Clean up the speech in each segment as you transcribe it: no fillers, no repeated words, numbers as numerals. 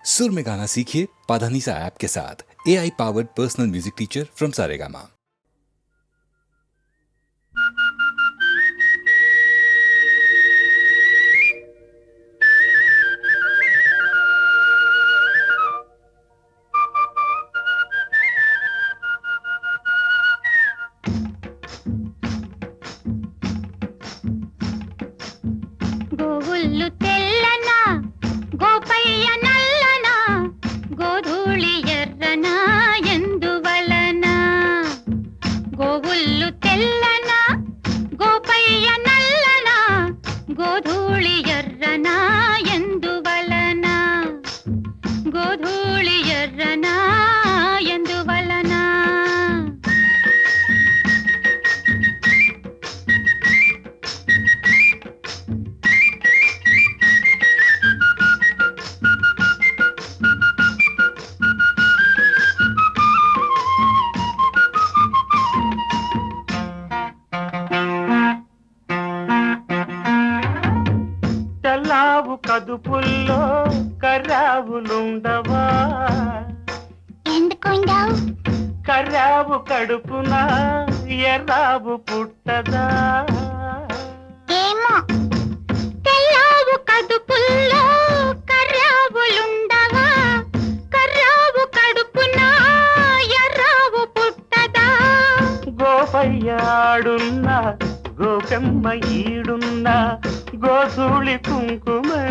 सुर में गाना सीखिए पाधानीसा ऐप के साथ। AI powered personal music teacher from Saregama. గోవుల్లు తెల్లన గోపయ్య నల్లన గోధూళి ఎర్రన ఎందువలన గోవుల్లు తెల్లన గోపయ్య నల్లన గోధూళి ఎర్రన ఎందువలన గోధూళి ఎర్రన ఎందువలన తెల్లావు కదుపుల్లో కర్రావులుండవా ఎందుకుండవు కర్రావు కడుపున ఎర్రావు పుట్టదా ఏమో తెల్లావు కడుపుల్లో కర్రావులుండవా కర్రావు కడుపున ఎర్రావు పుట్టదా గోపయ్యాడున్నా గోపెమ్మ ఈడున్నా గోధూళి కుంకుమై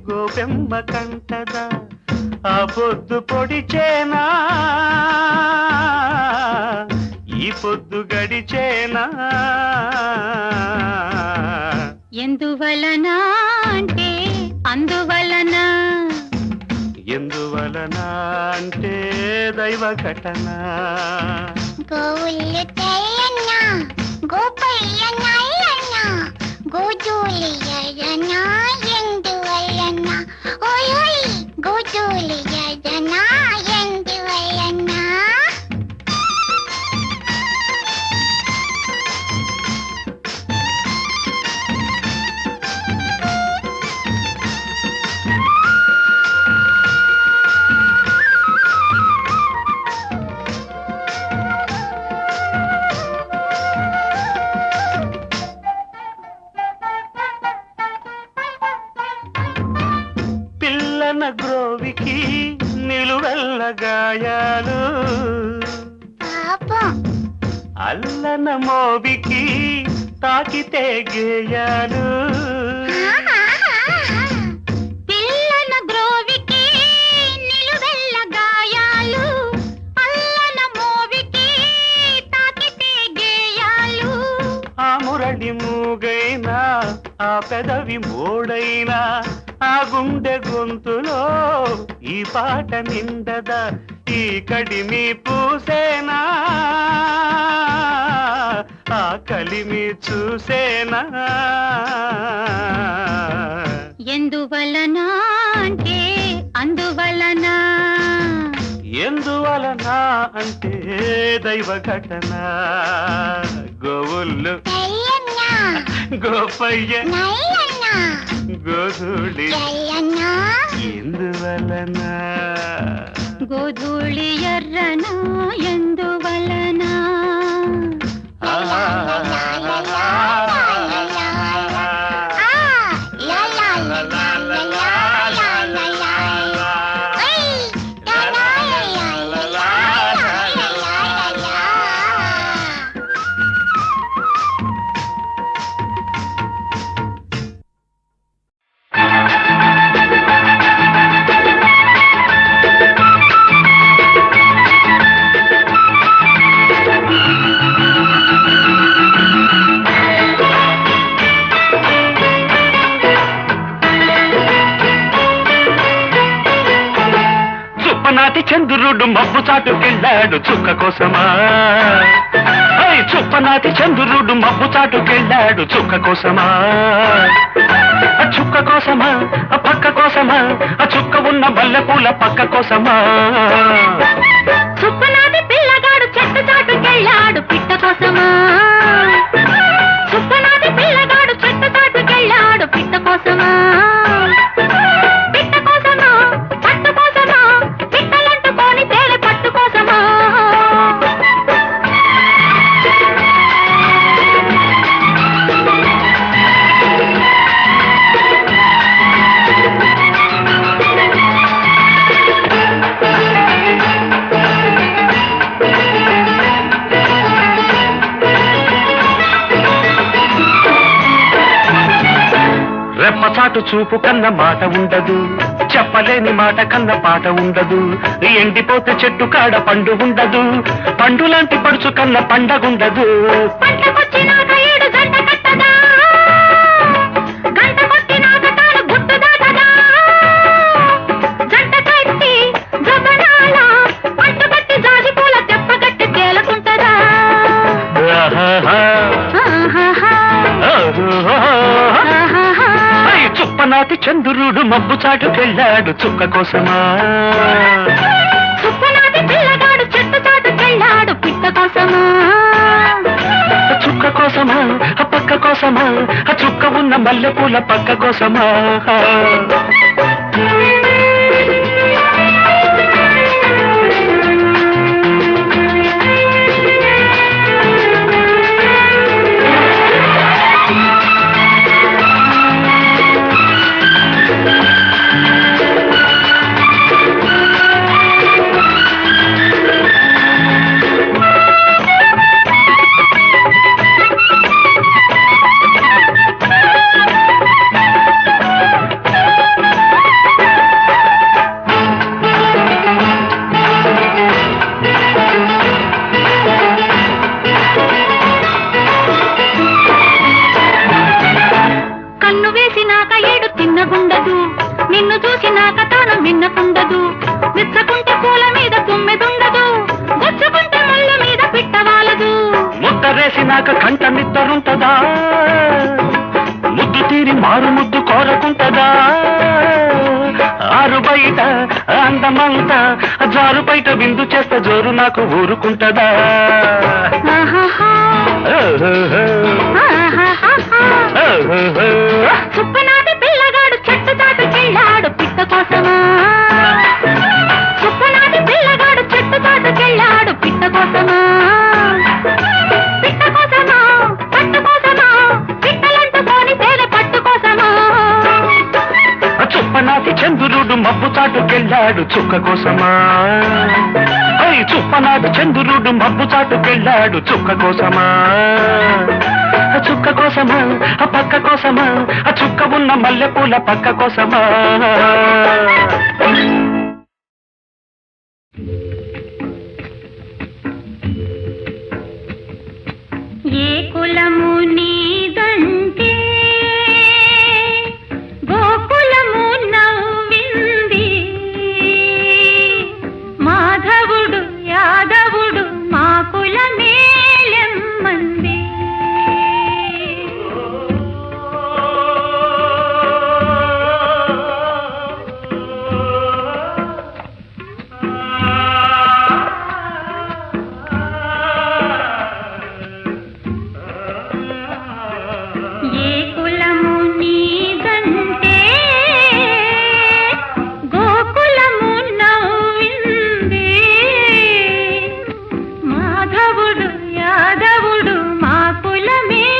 గోపెమ్మ కంటదా ఆ పొద్దు పొడిచేనా ఈ పొద్దు గడిచేనా ఎందువలన అంటే అందువలన ఎందువలన అంటే దైవ ఘటన గోవుల్లు తెల్లన్న గోపయ్య నల్లన్న గోధూళి ఎర్రన ఎందువలన ఓయ్ గోధూళి ఎర్రన ఎందువలన పిల్లన గ్రోవికి నిలువెల్ల గాయాలు పాపం అల్లన మోవికి తాకితే గేయాలు పిల్లన గ్రోవికి నిలువెల్ల గాయాలు అల్లన మోవికి తాకితే గేయాలు ఆ మురళి మూగైనా ఆ పెదవి మోడైనా ఆ గుండె గొంతులో ఈ పాట నిండదా ఈ కడిమి పూసేనా ఆ కలిమి చూసేనా ఎందువలన అంటే అందువలన ఎందువలన అంటే దైవ ఘటన గోవుల్లు తెల్లన్న గోపయ్య నల్లన్న గోధూళి తెల్లన్న ఎందువలన గోధూళి ఎర్రన ఎందువలన చుప్పనాటి చంద్రుడు మబ్బు చాటుకెళ్ళాడు చుక్క కోసమా చుప్పనాటి చంద్రుడు మబ్బు చాటుకెళ్ళాడు చుక్క కోసమా చుక్క కోసమా పక్క కోసమా చుక్క ఉన్న మల్లెపూల పక్క కోసమా చుప్పనాటి పిల్లగాడు చెట్టు చాటుకెళ్ళాడు పిట్ట కోసమా చుప్పనాటి పిల్లగాడు చెట్టు చాటుకెళ్ళాడు పిట్ట కోసమా పిట్ట కోసమా పట్టు చాటు చూపు కన్న మాట ఉండదు, చెప్పలేని మాట కన్న పాట ఉండదు. ఎండిపోతే చెట్టు కాడ పండు ఉండదు, పండు లాంటి పడుచు కన్న పండగుండదు. పంటకొచ్చినాక ఏడు గంట కట్టదా, గంట కొట్టినాక తాను గుట్టు దాటదా. జంట కట్టి జబనాల పట్టు కట్టి జాజి పూల తెప్ప కట్టి తేలకుంటదా. చుప్పనాటి చంద్రుడు మబ్బు చాటుకెళ్ళాడు చుక్క కోసమా. చుప్పనాటి పిల్లగాడు చెట్టు చాటుకెళ్ళాడు పిట్ట కోసమా. చుక్క కోసమా పక్క కోసమా, చుక్క ఉన్న మల్లెపూల పక్క కోసమా. నిన్ను చూసినాక తాను మిన్నకుండదు, మెచ్చకుంటే పూల మీద తుమ్మెదుండదు, గుచ్చుకుంటే ముళ్ళ మీద పిట్టవాలదు. ముద్దరేసినాక కంట నిద్దరుంటదా, ముద్దు తీరి మారు ముద్దు కోరకుంటదా. ఆరు బయట అందమంతా జారు బయట విందు చేస్తే జోరు నాకు ఊరుకుంటదా. చుప్పనాటి పిల్లగాడు చెట్టు చాటుకెళ్ళాడు పిట్ట కోసమా. చుప్పనాటి పిల్లగాడు చెట్టు చాటుకెళ్ళాడు పిట్ట కోసమా. పిట్ట కోసమా పట్టు కోసమా, పిట్టలంటుకొని తేనె పట్టు కోసమా. చుప్పనాటి చంద్రుడు మబ్బు చాటుకెళ్ళాడు చుక్క కోసమా. చుప్పనాటి చంద్రుడు మబ్బు చాటుకెళ్ళాడు చుక్క కోసమా. చుక్క కోసమా పక్క కోసమా, చుక్క ఉన్న మల్లెపూల పక్క కోసమా. ఏ కులము నీదంటే గోకులము నవ్వింది, మాధవుడు యాదవుడు మా కులమేలెమ్మంది. ఏ కులము నీదంటే గోకులము నవ్వింది, మాధవుడు యాదవుడు మా కులమేలెమ్మంది.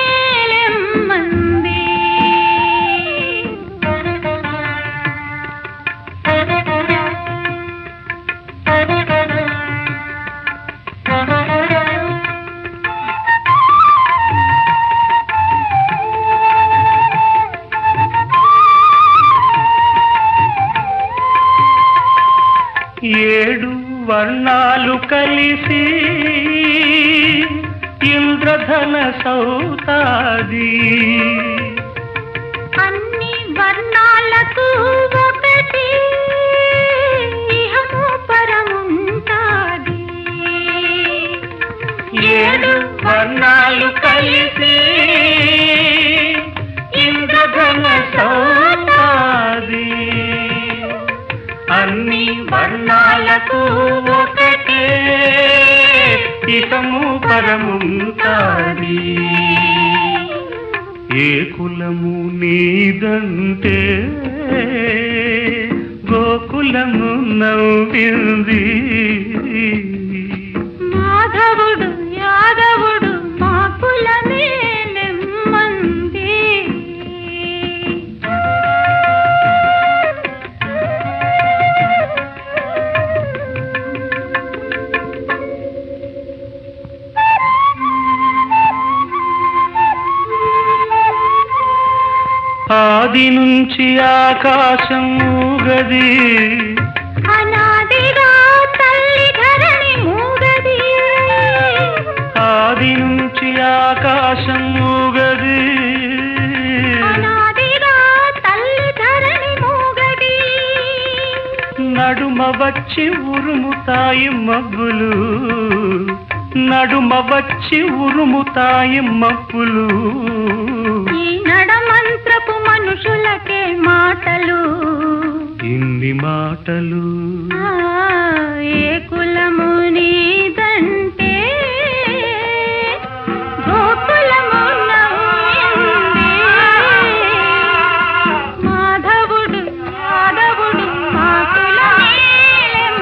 ఏడు వర్ణాలు కలిసి ఇంద్రధన సౌతాది, అన్ని వర్ణాలకు ఒకటి ఇహము పరముంటాది. ఏడు వర్ణాలు కలిసి ఇంద్రధన సౌతాది, అన్ని వర్ణాలకు ఒకటే ఇహము పరముంటాది. ఏ కులము నీదంటే గోకులము నవ్వింది, మాధవుడు యాదవుడు మా కులమేలెమ్మంది. ఆ ఆది నుంచి ఆకాశం ఊగది అనాదిగా తల్లి ధరణి మూగది ఆది నుంచి ఆకాశం ఊగది అనాదిగా తల్లి ధరణి మూగది నడుమ వచ్చి ఉరుముతాయి మబ్బులు నడుమ వచ్చి ఉరుముతాయి మబ్బులు ఈ నడమంత్రపు మనుషులకే మాటలు ఇన్ని మాటలు ఏ కులము నీదంటే గోకులము నవ్వింది మాధవుడు మాధవుడు మా కులమేలెమ్మంది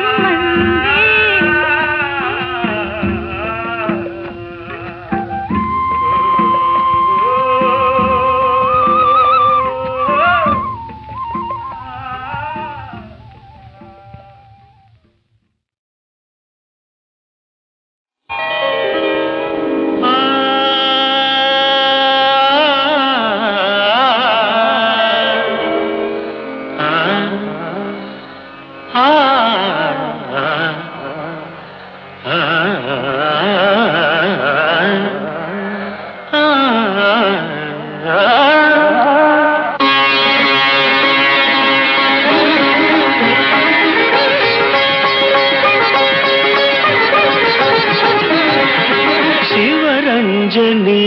శివరంజని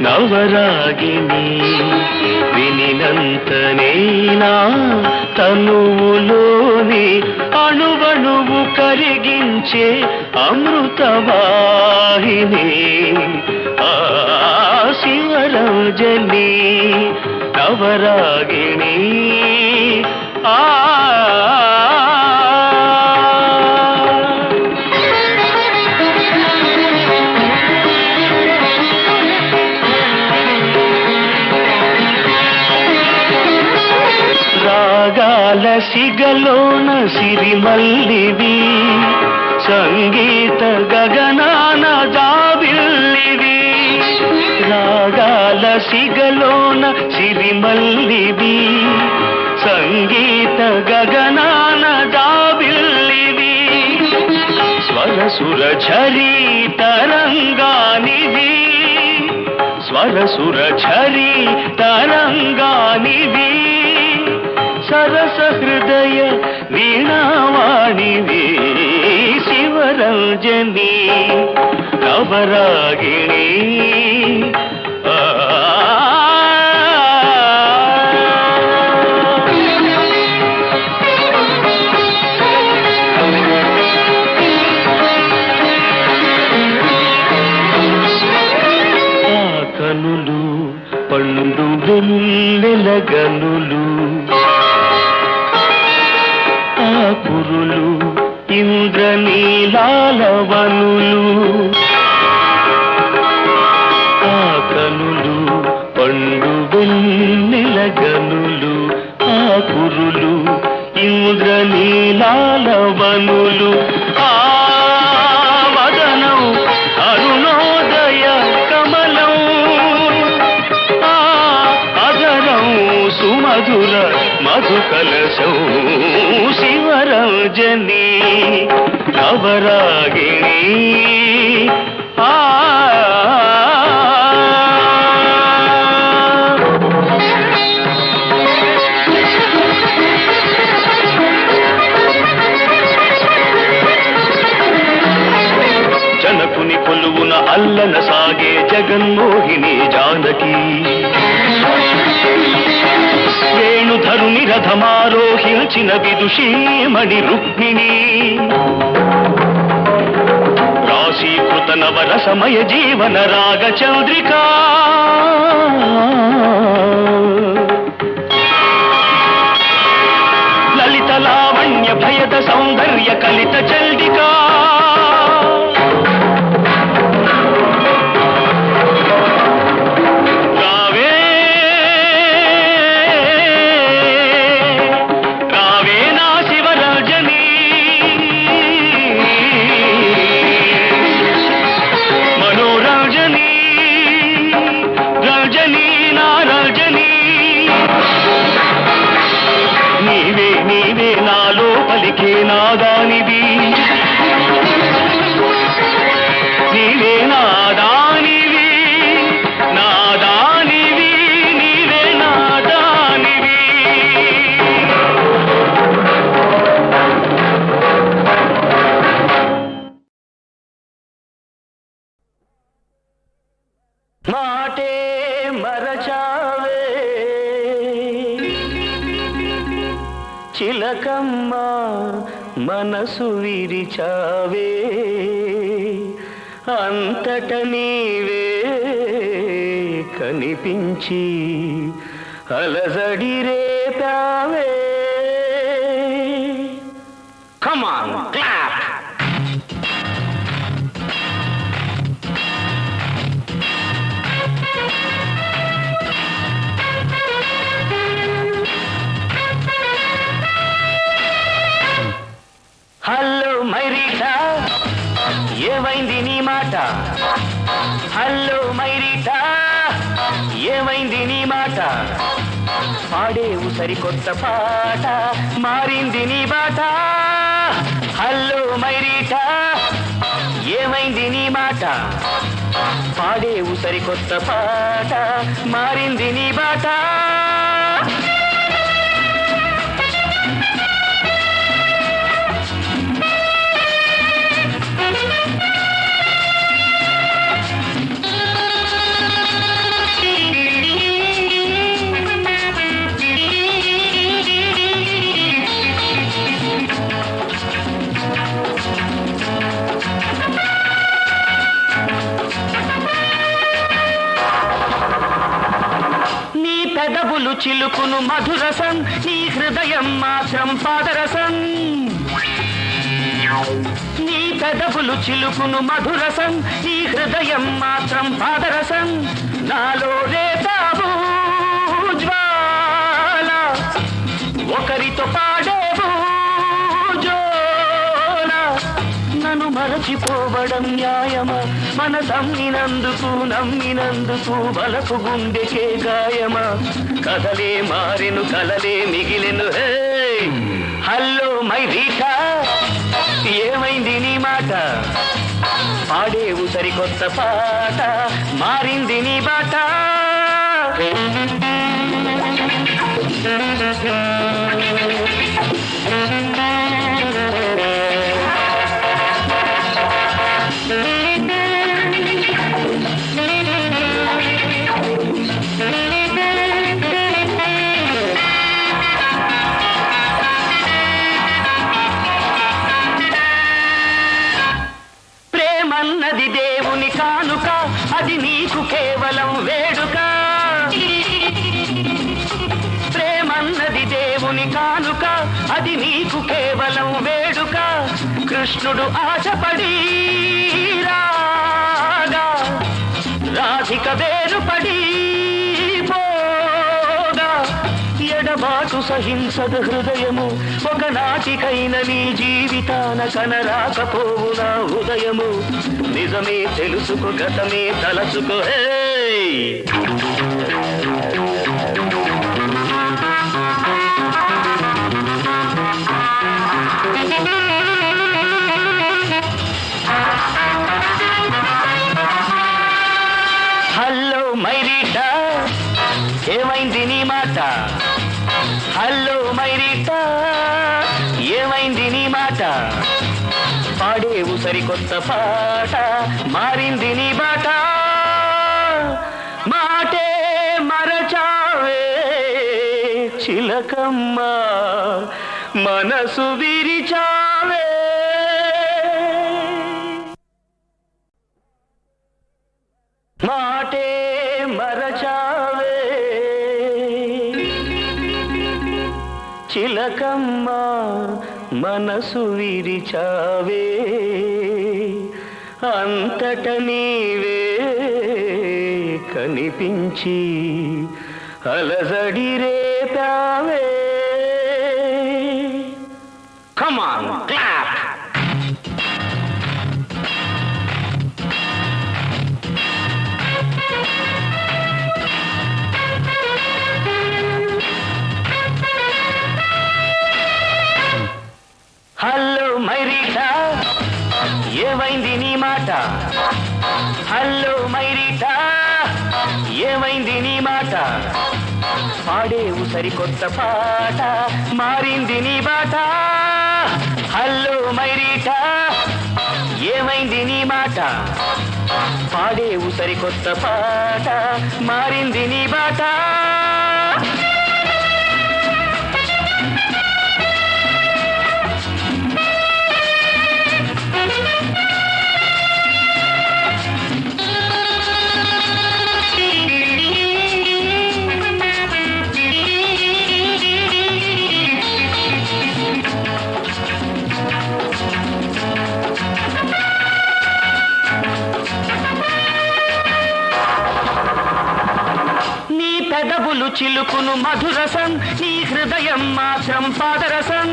నవరాగిని వినినంతనేనా తనువులోని అణువణువు కరిగించే అమృతవాహిని ఆ శివరంజని నవరాగిని ఆ రాగాల సిగలోన సిరిమల్లివి సంగీత గగనాన జాబిల్లివి రాగాల సిగలోన సిరిమల్లివి సంగీత గగనాన జాబిల్లివి స్వరసుర ఝరీ తరంగానివి స్వరసుర ఝరీ తరంగానివి సరస హృదయ వీణావాణివి శివరంజని నవరాగిణి కనులు పండు వెన్నెల గనులు కురులు ఇంద్రనీలాలవనులు ఆ కనులు పండు వెన్నెల గనులు ఆ కురులు ఇంద్రనీలాలవనులు ఆ వదనం అరుణోదయ కమలం ఆ అదరం సుమధుర మధుకలశం శివరంజని నవరాగిణి ఆ జనకుని కొలువున అల్లన సాగే జగన్మోహిని జానకి వేణుధరుని రథమారోహించిన విదుషీమణి రుక్మిణి రాశీకృత నవరసమయ జీవన రాగ చంద్రికా లలిత లావణ్య భయద సౌందర్య కలిత చండికా రజనీ పలికే నాదానివి నీవే నాదానివి నాదానివి నీవే నాదానివి మాటే మరచావే చిలకమ్మ మనసు విరిచావే అంతట నీవే కనిపించి అలజడి రేపావే కమ్ ఆన్ క్లాప్ హలో మైరీటా ఏమైంది నీ మాట హలో మైరీటా ఏమైంది నీ మాట పాడేవు సరికొత్త పాట మారింది నీ బాట హలో మైరీటా ఏమైంది నీ మాట పాడేవు సరికొత్త పాట మారింది నీ బాట పెదవులు చిలుకును మధురసం నీ హృదయం మాత్రం పాదరసం నీ పెదవులు చిలుకును మధురసం నీ హృదయం మాత్రం పాదరసం నాలో రేపావు జ్వాల ఒకరితో పాడేవు జోల నన్ను మరచిపోవడం న్యాయమా మన నమ్మినందుకు బలకు గుండెకే గాయమా కథలే మారెను కలలే మిగిలెను హే హలో మైరీటా ఏమైంది నీ మాట పాడేవు సరికొత్త పాట మారింది నీ బాట ప్రేమన్నది దేవుని కానుక అది నీకు కేవలం వేడుక ప్రేమన్నది దేవుని కానుక అది నీకు కేవలం వేడుక కృష్ణుడు ఆశపడి రాగా రాధిక వేరుపడి పోగా ఎడబాటు సహింసదు హృదయము ఒకనాటికైన నీ జీవితాన కనరాకపోవు నా ఉదయము నిజమే తెలుసుకో గతమే తలచుకో హే హలో మైరీటా ఏమైంది నీ మాట హలో మైరీటా ఏమైంది నీ మాట పాడేవు సరికొత్త పాట మారింది నీ బాట మాటే మరచావే చిలకమ్మ మనసు విరిచావే మాటే మరచావే చిలకమ్మ మనసు విరిచావే అంతట నీవే కనిపించి అలజడి రేపావే కమ్ ఆన్ క్లాప్ హలో మైరీటా ఏమైంది నీ మాట హలో మైరీటా ఏమైంది నీ మాట పాడేవు సరికొత్త పాట మారింది నీ బాట హలో మైరీటా ఏమైంది నీ మాట పాడేవు సరికొత్త పాట మారింది నీ బాట పెదవులు చిలుకును మధురసం నీ హృదయం మాత్రం పాదరసం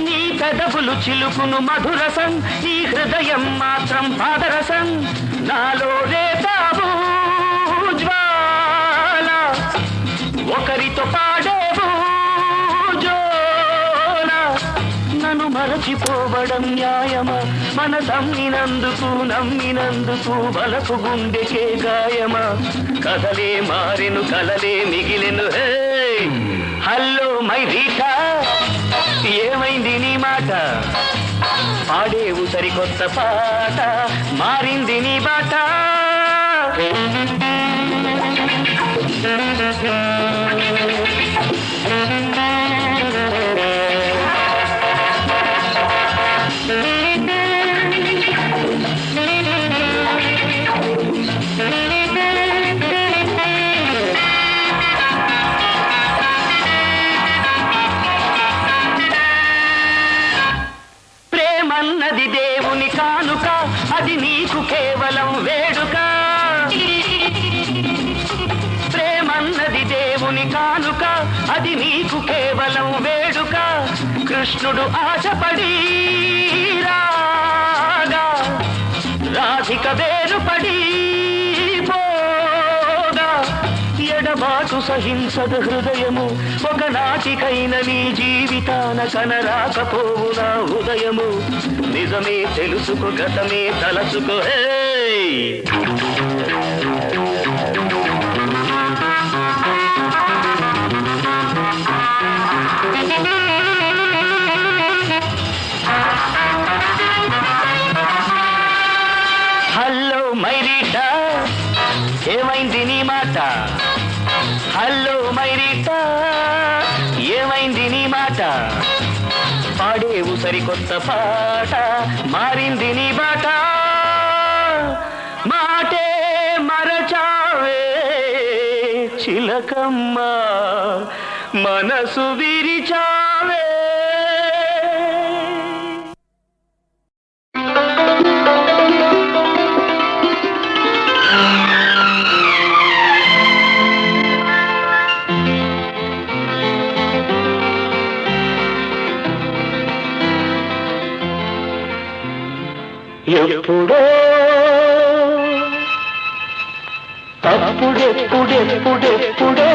నీ పెదవులు చిలుకును మధురసం నీ హృదయం మాత్రం పాదరసం నాలో రేతావు జ్వాల ఒకరితో పాడేవు జోల నన్ను మరచిపోవడం న్యాయమా నమ్మినందుకు బలకు గుండెకే గాయమా కథలే మారెను కలలే మిగిలెను హల్లో మైరీటా ఏమైంది నీ మాట పాడేవు సరికొత్త పాట మారింది నీ బాట ప్రేమన్నది దేవుని కానుక అది నీకు కేవలం వేడుక ప్రేమన్నది దేవుని కానుక అది నీకు కేవలం వేడుక కృష్ణుడు ఆశపడి రాగా రాధిక వేరుపడి పోగా ఎడబాటు సహింసదు హృదయము ఒకనాటికైన నీ జీవితాన కనరాకపోవు నా ఉదయము నిజమే తెలుసుకో గతమే తలసుకో హే హలో మైరీటా ఏమైంది నీ మాట హలో మైరీటా ఏమైంది నీ మాట పాడేవు సరికొత్త పాట మారింది నీ బాట మాటే మరచావే చిలకమ్మ మనసు విరిచావే ఎప్పుడో అప్పుడెప్పుడెప్పుడెప్పుడో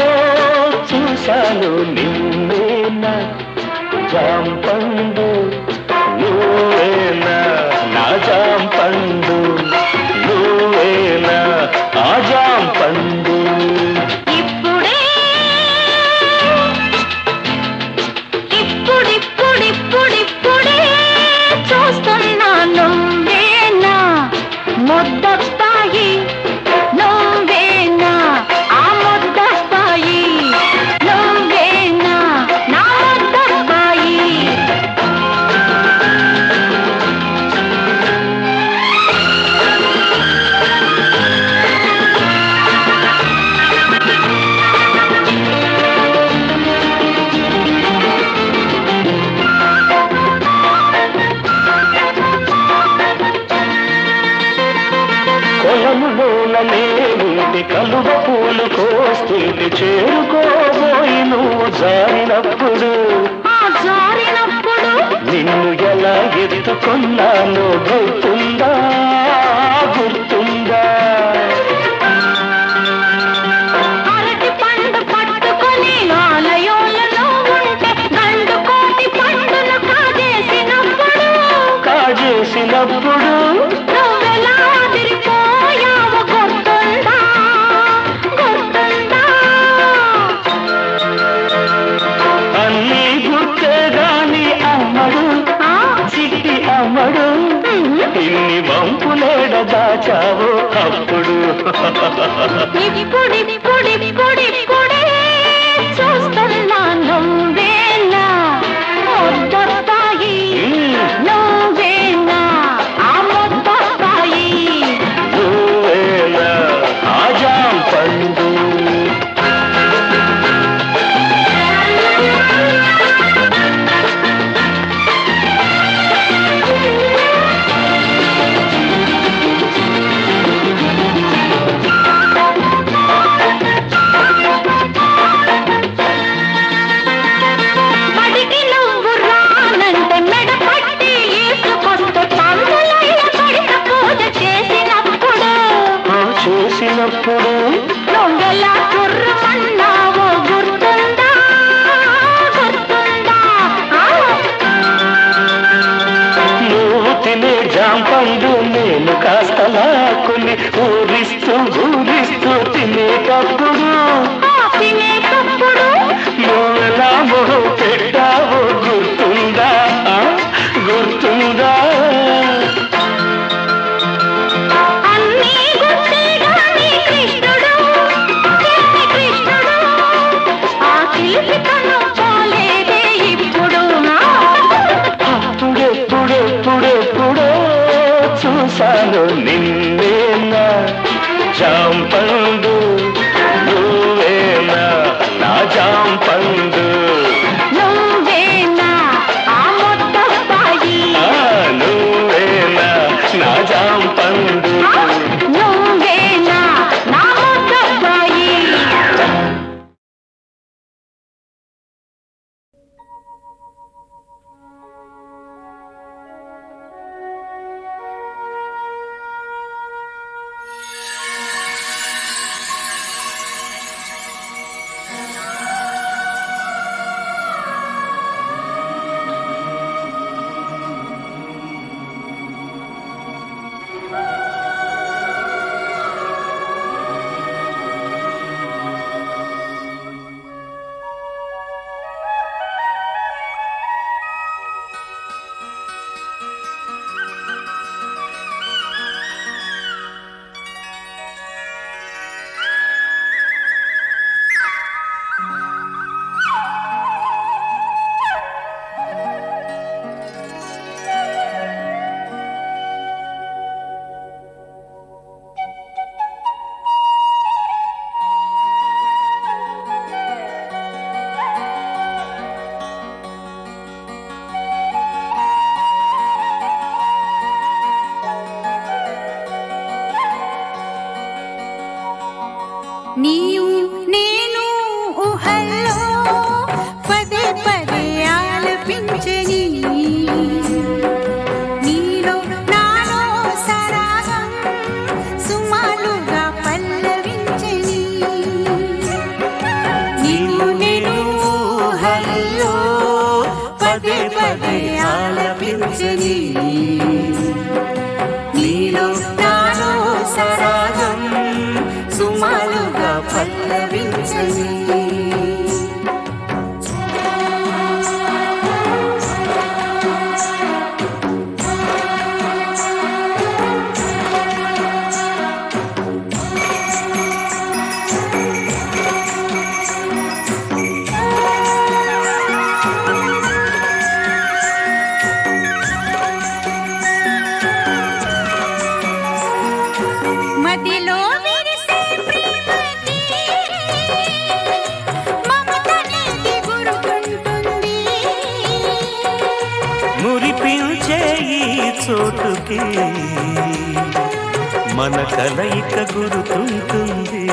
చూశాను నిన్నేనా జాంపండు నువ్వేనా నా జాంపండు నువ్వేనా ఆ జాంపండు ఇప్పుడిప్పుడిప్పుడిప్పుడిప్పుడే చూస్తున్నాను ముద్దస్తాయి నువ్వేనా ఆ ముద్దస్తాయి నువ్వేనా నా ముద్దస్తాయి ఉంటే కలువ పూలు కోస్తుంటే చేరుకోబోయి నువ్వు జారినప్పుడు నిన్ను ఎలా ఎత్తుకున్నానో గుర్తుందా గుర్తుందా అరటి పండు పట్టుకొని ఆలయంలో ఉంటే గండు కోటి దాచావో అప్పుడు ఇప్పుడిప్పుడిప్పుడిప్పుడే చూస్తున్నా నువ్వేనా ముద్దబ్బాయి నువ్వేనా ఆ ముద్దబ్బాయి నువ్వేనా ఆ జాంపండు బడికి నువ్వు రానంటే మెడ పట్టి ఈసుకొస్తే పందులయ్య పడిన పూజ చేసినప్పుడు చూసినప్పుడు నువ్వెలా కుర్రమన్నావో గుర్తుందా గుర్తుందా నువ్వు తినే జాంపండు నేను కాస్త లాక్కుని ఊరిస్తూ తినేటప్పుడు తినేటప్పుడు నువ్వెలా మొహం పెట్టావో గుర్తుందా గుర్తుందా అన్నీ గుర్తే గాని కృష్ణుడు కృష్ణుడు ఆ శిల్పితనం పోలేదే ఇప్పుడు అప్పుడెప్పుడెప్పుడెప్పుడో చూశాను నిన్నేనా జాంపండు నువ్వేనా నా జాంపండు నువ్వేనా ఆ ముద్దబ్బాయి నువ్వేనా నా జాంపండు నువ్వేనా నా ముద్దబ్బాయి నీవు నేను ఊహల్లో పదే పదే ఆలపించని నీలో నాలో సరాగం సుమాలుగా పల్లవించని నీవు నేను ఊహల్లో పదే పదే ఆలపించని నీలో నాలో సరాగం సుమాలుగా పల్లవించని మదిలో విరిసే ప్రేమకి మమతనేది గురుకుంటుంది మురిపించే ఈ చోటుకి మన కలయిక గుర్తుంటుంది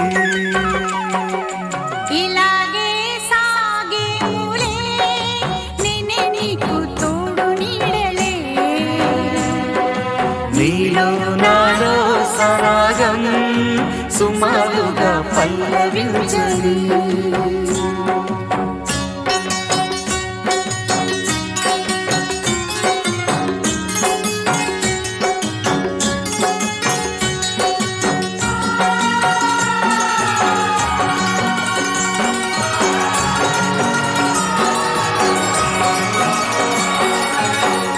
ఇలాగే సాగేములే నేనే నీకు తోడు నీడలే నీలో నాలో సరాగం సుమాలుగా పల్లవించని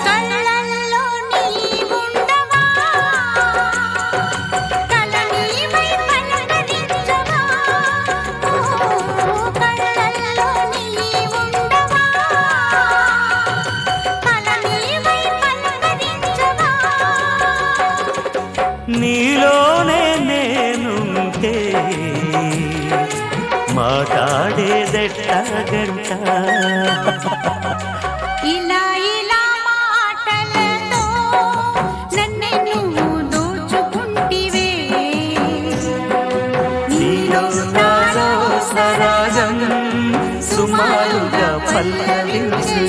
కళ్ళల్లో నీవుండవా చెట్టగంట ఇలా ఇలా మాటలతో నన్నే నువ్వు దోచుకుంటివే నీలో నాలో సరాగం సుమారుగా పల్లవించి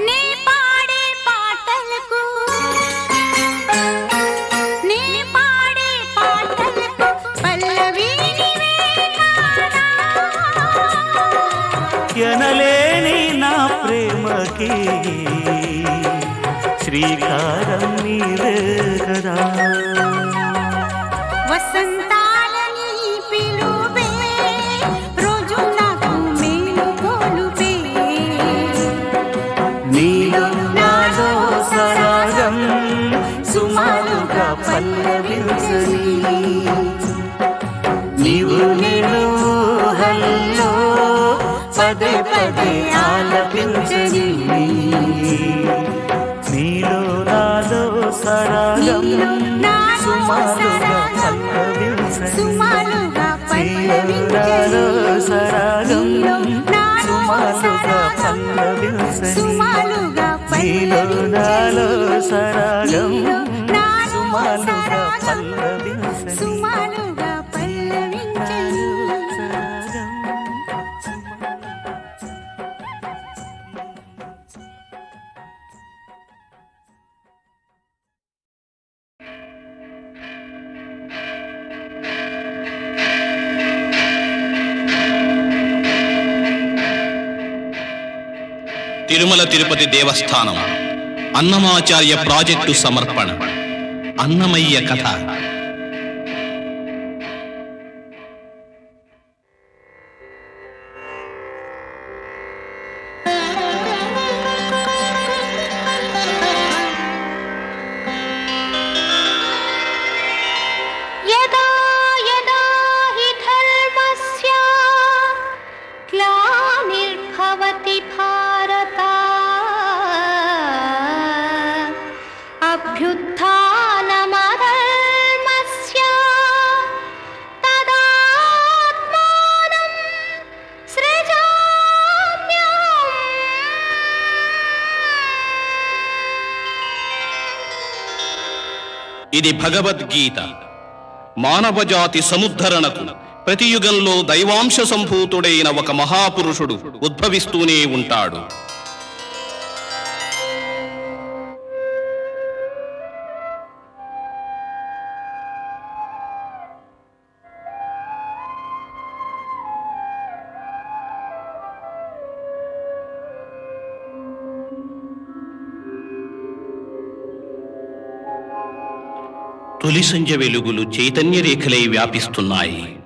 నీ పాడే పాటలకు పల్లవి నీవే కాదా ఎనలేని నా ప్రేమకి శ్రీకారం నీవే కదా వసంతాలని పిలువే రోజు నాకు మేలు గొలుపే నీలో నాలో సరాగం సుమారుగా పల్లవించని నీవు నేను హల్లో పదే పదే ఆలపించని నీలో నాలో సరాగం సుమారుగా పల్లవించని సుమారుగా నీలో సరాగం సుమారుగా పల్లవించని సుమారుగా నీలో నాలో సరాగం సుమారుగా పల్లవించని సుమారుగా పల్లవించని తిరుమల తిరుపతి దేవస్థానం అన్నమాచార్య ప్రాజెక్టు సమర్పణ అన్నమయ్య కథ. యదా యదా హి ధర్మస్య గ్లానిర్భవతి భారత అభ్యుత్థానమధర్మస్య తదాత్మానం సృజామ్యహం. ఇది భగవద్గీత. మానవజాతి సముద్ధరణకు ప్రతి యుగంలో దైవాంశ సంభూతుడైన ఒక మహాపురుషుడు ఉద్భవిస్తూనే ఉంటాడు. తొలి సంధ్య వెలుగులు చైతన్య రేఖలై వ్యాపిస్తున్నాయి.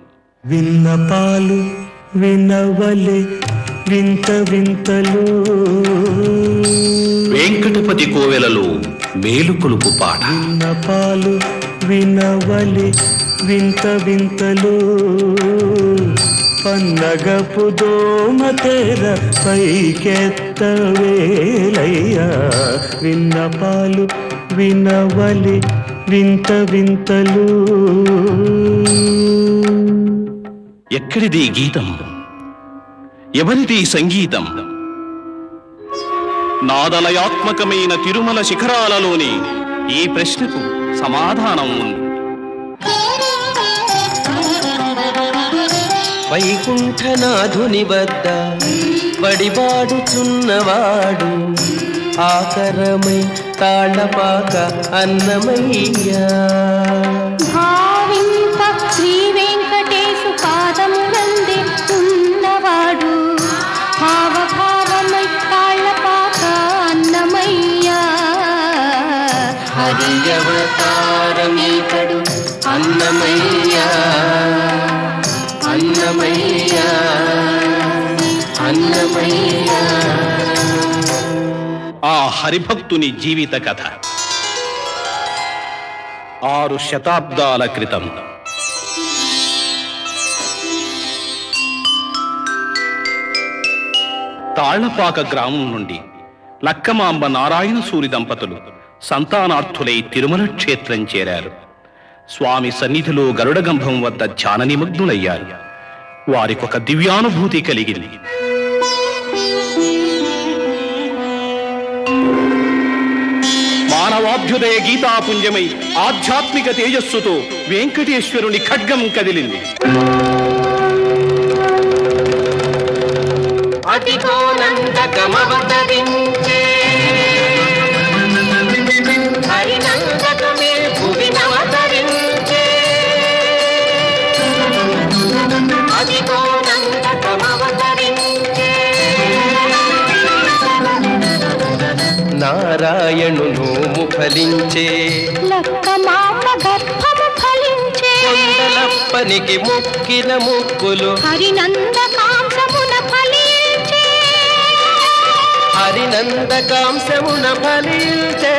విన్నపాలు వినవలే వింత వింతలు వెంకటపతి కోవెలలో మేలుకొలుపు పాట. విన్నపాలు వినవలే వింత వింతలు పన్నగపు దోమ తెర పైకెత్తవేలయ్యా విన్నపాలు వినవలే వింత వింతలు. ఎక్కడిది గీతం? ఎవరిది సంగీతం? నాదలయాత్మకమైన తిరుమల శిఖరాలలోని ఈ ప్రశ్నకు సమాధానం ఉంది. వైకుంఠనాథుని వద్ద వడిబాడుచున్నవాడు ఆకరమై తాళపాక అన్నమయ్యా. భావింప శ్రీ వెంకటేశు పాదములందే ఉన్నవాడు భావభావమై తాళ్ళపాక అన్నమయ్యా. హరి అవతారమీతడు అన్నమయ్యా అన్నమయ్యా. అన్నమయ్యా. ఆ హరిభక్తుని జీవిత కథ 6 శతాబ్దాల క్రితం. తాళ్లపాక గ్రామం నుండి లక్కమాంబ నారాయణ సూరి దంపతులు సంతానార్థులై తిరుమల క్షేత్రం చేరారు. స్వామి సన్నిధిలో గరుడగంభం వద్ద ధ్యాన నిమగ్నులయ్యారు. వారికొక దివ్యానుభూతి కలిగింది. మానవాభ్యుదయ గీతాపుంజమై ఆధ్యాత్మిక తేజస్సుతో వెంకటేశ్వరుని ఖడ్గం కదిలింది. అదిగో నందకమవతరించే హరినందకమే భువినవతరించే. అదిగో నందకమవతరించే నారాయణు నోము ఫలించే లక్కమాంబ గర్భము ఫలించే కొండలప్పనికి మొక్కిన మొక్కులు హరినందకాంశమున ఫలించే హరినందకాంశమున ఫలించే.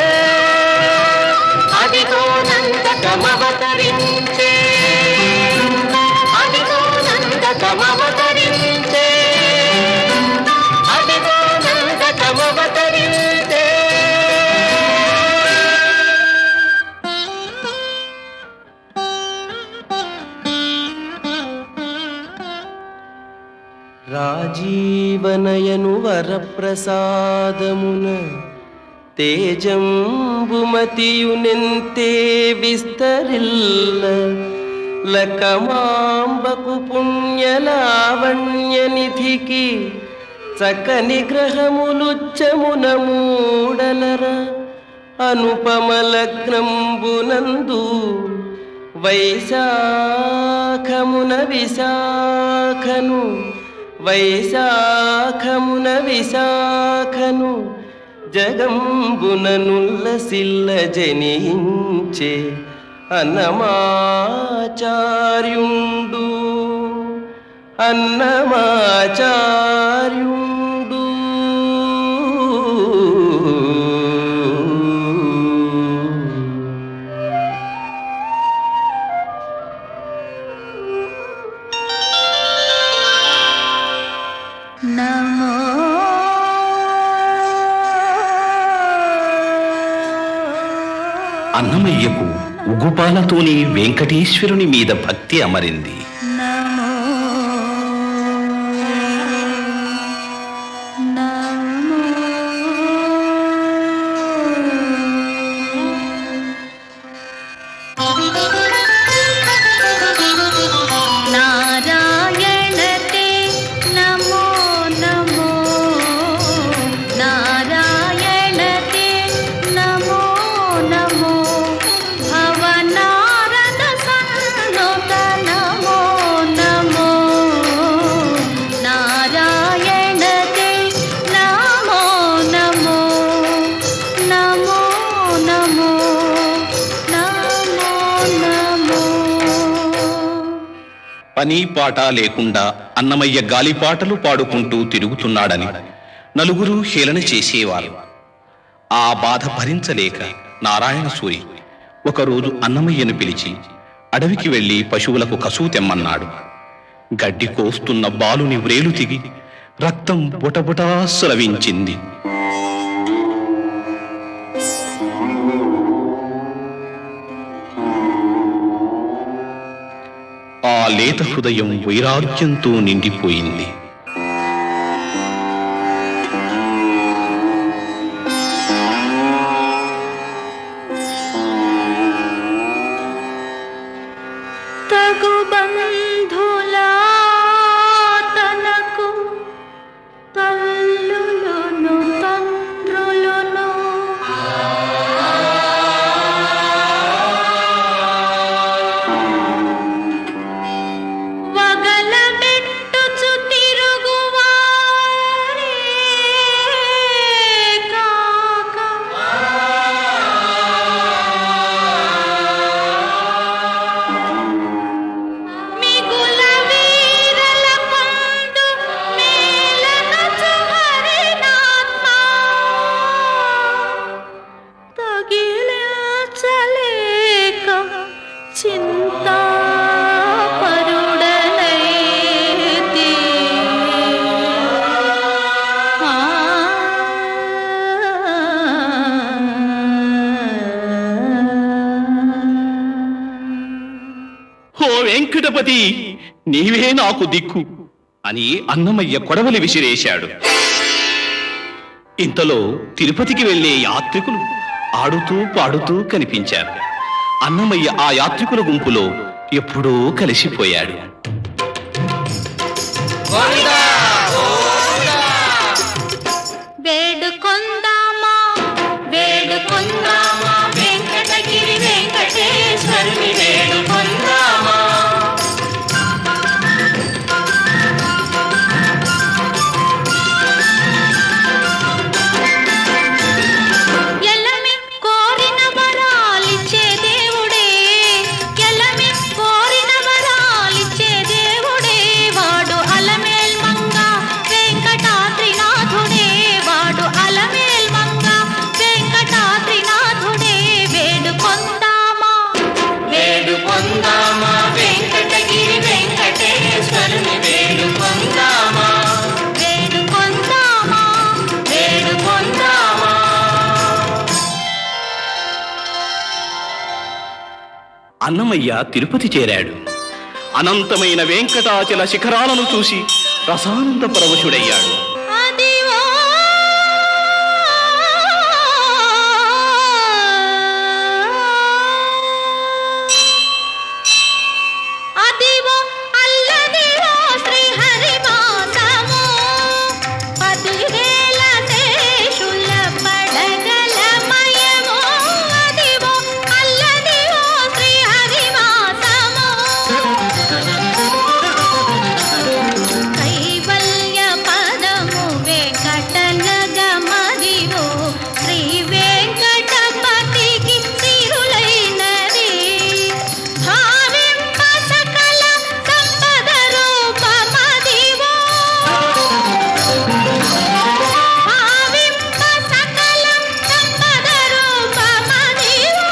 అదిగో నందకమవతరించే అదిగో నందకమవతరించే అదిగో నందకమవతరించే. రాజీవనయను వరప్రసాదమున తేజంబుమతియునెంతే విస్తరిల్ల లకమాంబకు పుణ్యలావణ్యనిధికి చక్కని గ్రహములుచ్చమున మూడలర అనుపమలగ్నంబునందు వైశాఖమున విశాఖను వైశాఖమున విశాఖను జగంబుననుల్లసిల్ల జనించే అన్నమాచార్యుండు అన్నమాచార్యుండు. నమో అన్నమయ్యకు ఉగుపాలతోని వెంకటేశ్వరుని మీద భక్తి అమరింది. నమో నమో నారాయణతే నమో నమో నారాయణతే నమో నమో భవనారద సన్నుత నమో నమో నారాయణతే నమో నమో నమో నమో నమో నమో. పని పాట లేకుండా అన్నమయ్య గాలిపాటలు పాడుకుంటూ తిరుగుతున్నాడని నలుగురు హేళన చేసేవారు. ఆ బాధ భరించలేక నారాయణ సూరి ఒకరోజు అన్నమయ్యను పిలిచి అడవికి వెళ్లి పశువులకు కసువు తెమ్మన్నాడు. గడ్డి కోస్తున్న బాలుని వ్రేలు తిగి రక్తం బుటబుటా స్రవించింది. ఆ లేత హృదయం వైరాగ్యంతో నిండిపోయింది. తగు బంధులా తనకు తల్లులును తండ్రులును వగలబెట్టుచు తిరు పీఠపతి నీవే నాకు దిక్కు అని అన్నమయ్య కొడవలి విసిరేశాడు. ఇంతలో తిరుపతికి వెళ్లే యాత్రికులు ఆడుతూ పాడుతూ కనిపించారు. అన్నమయ్య ఆ యాత్రికుల గుంపులో ఎప్పుడూ కలిసిపోయాడు. వేడుకొందామా వేడుకొందామా వెంకటగిరి వెంకటేశ్వరుని వేడుకొందామా. ఎల్లమి కోరిన వరాలిచ్చే దేవుడే, ఎల్లమి కోరిన వరాలిచ్చే దేవుడే, వాడు అలమేల్ మంగ వెంకటాద్రినాథుడే, వాడు అలమేల్ మంగ వెంకటాద్రినాథుడే. వేడుకొందామా వేడుకొందామా వెంకటగిరి వెంకటేశ్వరుని వేడుకొందామా. వేడుకొందామా వేడుకొందామా. అన్నమయ్య తిరుపతి చేరాడు. అనంతమైన వెంకటాచల శిఖరాలను చూసి రసానంద పరవశుడయ్యాడు. అదివో అదివో అల్లదివో శ్రీహరివాసము, 10,000 శేషుల పడగలమయము. అదివో అల్లదివో శ్రీహరివాసము, కైవల్య పదము వెంకటనగమదివో, శ్రీ వెంకటపతికి సిరులైనది. భావింప సకల సంపద రూపమదివో, భావింప సకల సంపద రూపమదివో.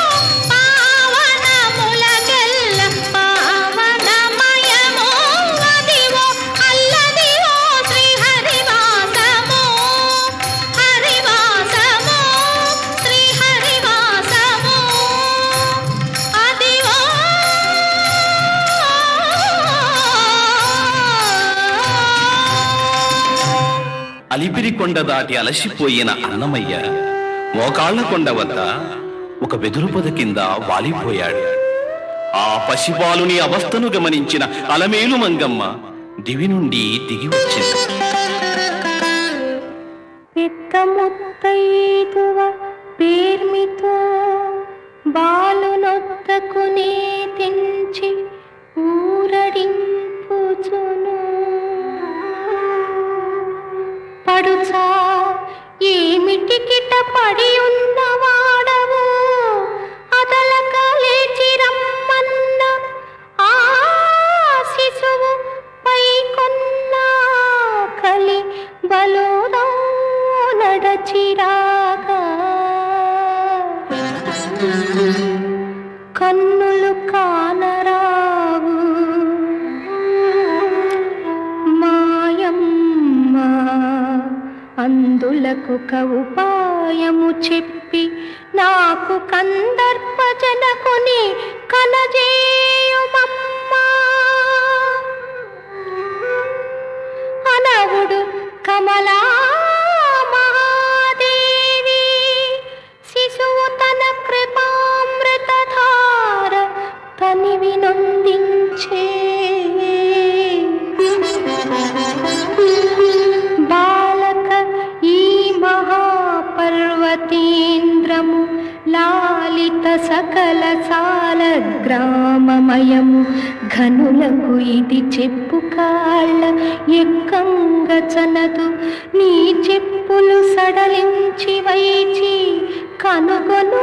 పావనములగల్ల పావనమయము, అదివో అల్లదివో శ్రీహరివాసము, హరివాసము శ్రీహరివాసము. అదివో అలిపిరి కొండ దాటి అలసిపోయిన అన్నమయ్య మోకాళ్ల కొండ వద్ద ఒక వెదురు పొద కింద వాలిపోయాడు. ఆ పసిబాలుని అవస్థను గమనించిన అలమేలు మంగమ్మ దివి నుండి దిగి వచ్చింది. పెద్ద ముత్తైదువ పేర్మితో బాలునొద్దకునే తెంచి ఊరడింపుచును. పడుచా ఏమిటికిట పడి ఉన్నవాడవు, అదలక లేచి రమ్మన్న ఆ శిశువు పైకొన్న కలి బలోదా నడచిరాగా. కన్నులు కానరావు మాయమ్మ, అందులకు ఉపాయము చెప్పి నాకు కందర్పజనకుని కనజేయుమమ్మా. అనవుడు కమలా మహాదేవి, శిశువు తన కృపామృతధార తనివి నొందించే. బాలక ఈ మహాపర్వతేంద్రము లాలిత సకల సాల గ్రామమయము, ఘనులకు ఇది చెప్పు కాళ్ళ ఎక్కంగ చనదు. నీ చెప్పులు సడలించి వైచి కనుగొను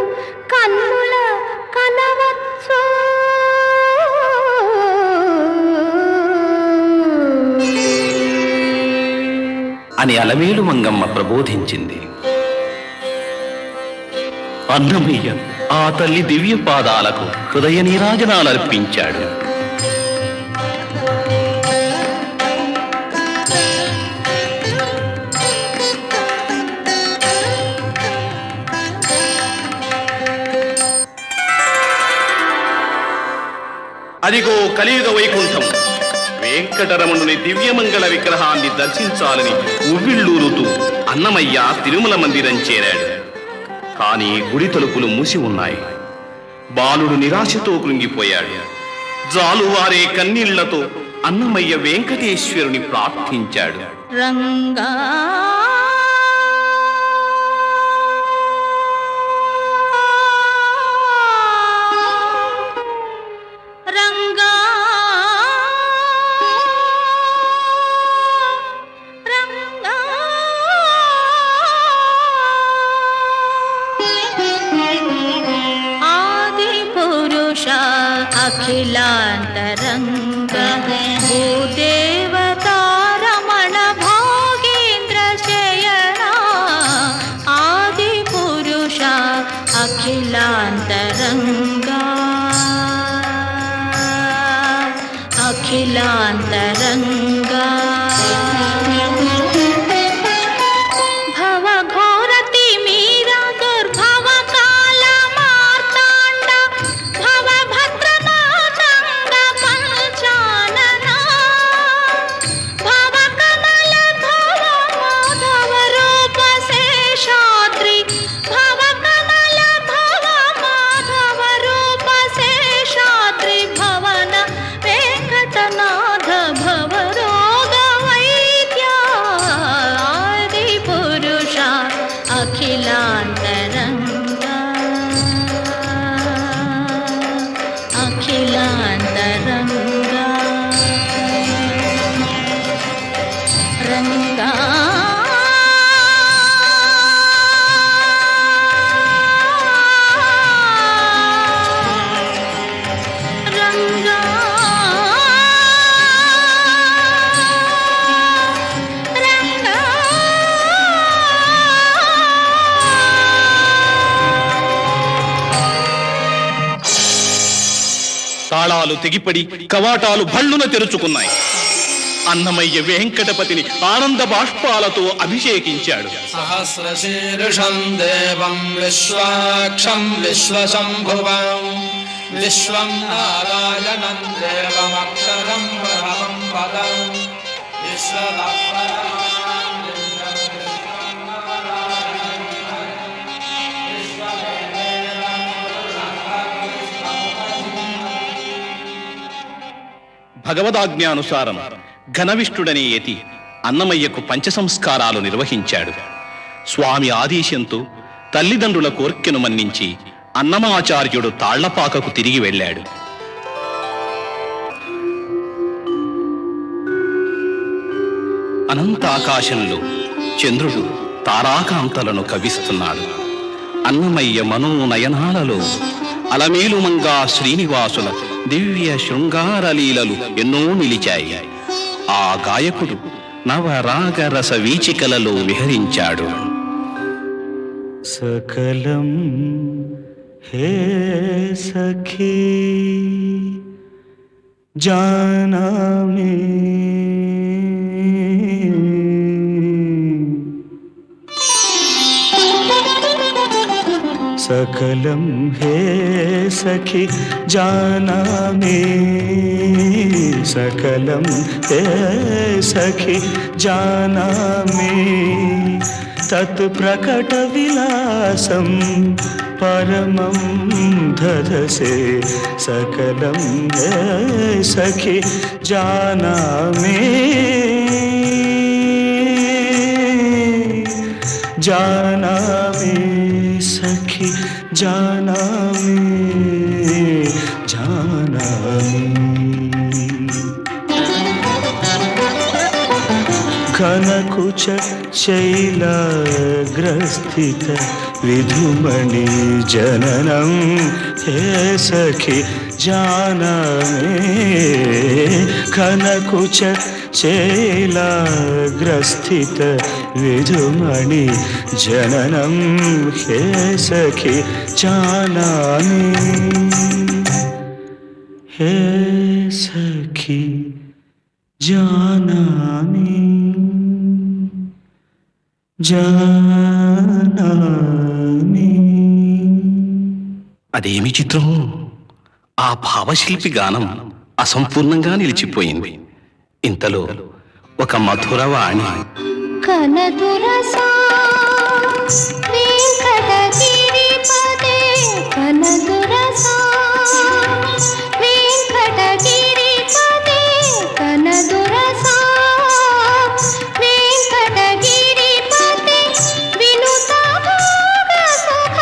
కన్నుల కనవచ్చు. అని అలమేలు మంగమ్మ ప్రబోధించింది. అన్నమయ్య ఆ తల్లి దివ్య పాదాలకు హృదయ నీరాజనాలర్పించాడు. అదిగో కలియుగ వైకుంఠం. వెంకటరమణుని దివ్యమంగళ విగ్రహాన్ని దర్శించాలని ఉవ్విళ్ళూరుతూ అన్నమయ్య తిరుమల మందిరం చేరాడు. కానీ గుడి తలుపులు మూసి ఉన్నాయి. బాలుడు నిరాశతో కృంగిపోయాడు. జాలువారే కన్నీళ్లతో అన్నమయ్య వెంకటేశ్వరుని ప్రార్థించాడు. రంగా రంగా రంగా ఆది పురుష అఖిలాంతరంగ భూదేవతారమణ భోగేంద్ర శయనా ఆది పురుష అఖిలాంతరంగా అఖిలాంతరంగా భవఘోరతి మీరా దుర్భవ కాల మార్తాండ భవభద్రనాథంగ పంచానన భవకమల ధవ మాధవ రూప శేషాద్రి భవకమల ధవ మాధవ రూప శేషాద్రి భవన వెంకటనాథ భవరోగ వైద్య ఆది పురుష అఖిలాంతరంగా అఖిలాంతరంగా రంగా రంగా రంగా తాళాలు తెగిపడి కవాటాలు భళ్ళున తెరుచుకున్నాయి. అన్నమయ్య వెంకటపతిని ఆనంద బాష్పాలతో అభిషేకించాడు. सहस्रशीर्षं देवं विश्वाक्षं विश्वशम्भुवं विश्वं नारायणं देवमक्षरं परमं पदं विश्वदक्षरं భగవదాజ్ఞానుసారం ఘనవిష్ణుడనే యతి అన్నమయ్యకు పంచ సంస్కారాలు నిర్వహించాడు. స్వామి ఆదేశంతో తల్లిదండ్రుల కోర్కెను మన్నించి అన్నమాచార్యుడు తాళ్లపాకకు తిరిగి వెళ్ళాడు. అనంత ఆకాశంలో చంద్రుడు తారాకాంతలను కవిస్తున్నాడు. అన్నమయ్య మనోనయనాలలో అలమేలుమంగా శ్రీనివాసుల దివ్య శృంగారలీలలు ఎన్నో నిలిచాయి. ఆ గాయకుడు నవరాగరస వీచికలలో విహరించాడు. సకలం హే సఖీ జానామి सकलं हे सखी जानामि सकलं हे सखी जानामि तत्प्रकटविलासं परमं ददसे सकलं हे सखी जानामि जानामि सखी जानामि जानामि घनकुच शैलग्रस्थित विधुमणि जननं हे सखी जानामि घनकुच शैलग्रस्थित विधुमणि जननं हे सखी जानामि हे सखी जानामि जानामि అదేమి చిత్రం! ఆ భావశిల్పి గానం అసంపూర్ణంగా నిలిచిపోయింది. ఇంతలో ఒక మధురవాణి కనదురసా వెంకటగిరిపదే కనదురసా వెంకటగిరిపదే కనదురసా వెంకటగిరిపదే వినుత భోగ సుఖ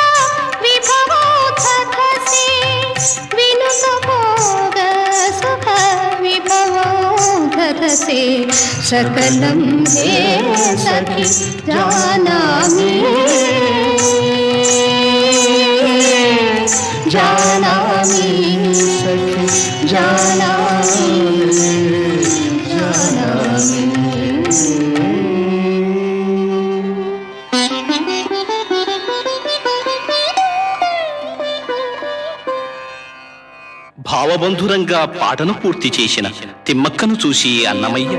విభవోధకసే వినుత భోగ సుఖ విభవోధకసే सकलं हे सखि जानामि जानामि सखि जानामि जानामि భావబంధురంగా పాటను పూర్తి చేసిన తిమ్మక్కను చూసి అన్నమయ్య,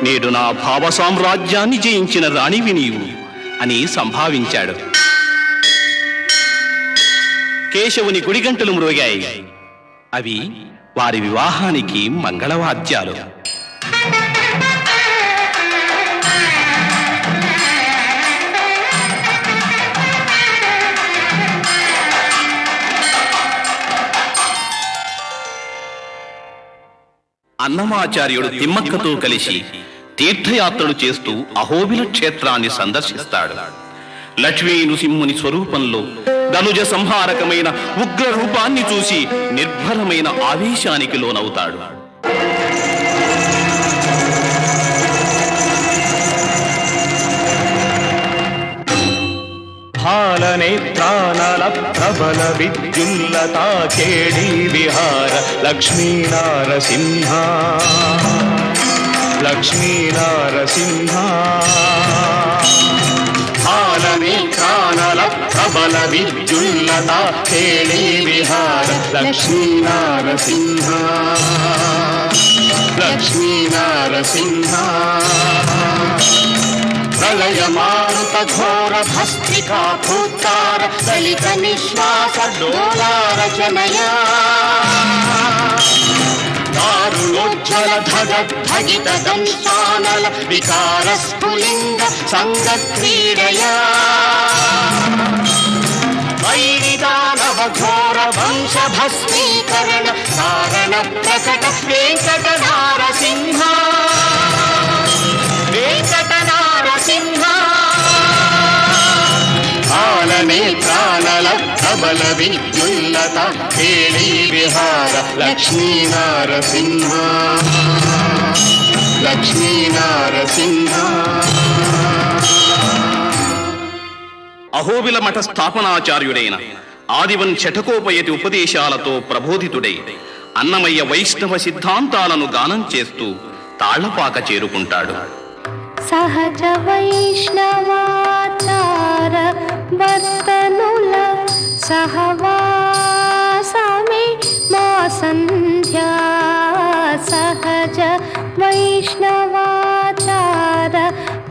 నేడు నా భావ సామ్రాజ్యాన్ని జయించిన రాణివి నీవు అని సంభావించాడు. కేశవుని గుడిగంటలు మ్రోగాయి. అవి వారి వివాహానికి మంగళవాద్యాలు. అన్నమాచార్యుడు తిమ్మక్కతో కలిసి తీర్థయాత్రలు చేస్తూ అహోబిల క్షేత్రాన్ని సందర్శిస్తాడు. లక్ష్మీ నృసింహుని స్వరూపంలో ధనుజ సంహారకమైన ఉగ్ర రూపాన్ని చూసి నిర్భరమైన ఆవేశానికి లోనవుతాడు. फालनेत्रानल प्रबल विद्युल्लता केडी विहार लक्ष्मी नारसिंह लक्ष्मी नारसिंह फालनेत्रानल प्रबल विद्युल्लता केडी विहार लक्ष्मी नारसिंह लक्ष्मी नारसिंह प्रलय मारुत घोर भस्त्रिका भूतार दलित निश्वास डोलार जनया दारुणोज्ज्वल धगित दंशानल विकार स्फुलिंग संग क्रीडया वैरिदानव घोर वंश भस्मीकरण कारण प्रकट वेंकट नारसिंह वेंकट नारसिंह पालनेत्रानल प्रबल विद्युल्लत केली विहार लक्ष्मी नारसिंह लक्ष्मी नारसिंह. అహోబిల మఠ స్థాపనాచార్యుడైన ఆదివన్ శఠకోపయతి ఉపదేశాలతో ప్రబోధితుడై అన్నమయ్య వైష్ణవ సిద్ధాంతాలను గానం చేస్తూ తాళ్లపాక చేరుకుంటాడు. సహజ వైష్ణవాచార వర్తనుల సహవాసమే మా సంధ్యా సహజ వైష్ణవాచార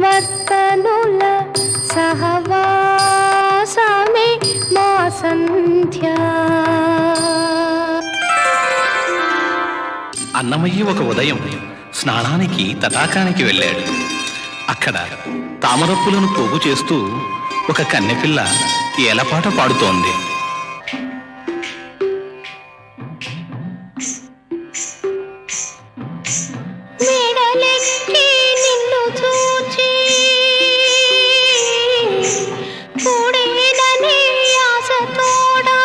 వర్తనుల సహవాసమే మా సంధ్యా. అన్నమయ్య ఒక ఉదయం స్నానానికి తటాకానికి వెళ్ళాడు. అక్కడ తామరప్పులను పోగు చేస్తూ ఒక కన్నెపిల్ల ఏలపాట పాడుతోంది. మేడలెక్కి నిన్ను చూచి కూడేననే ఆశతోడా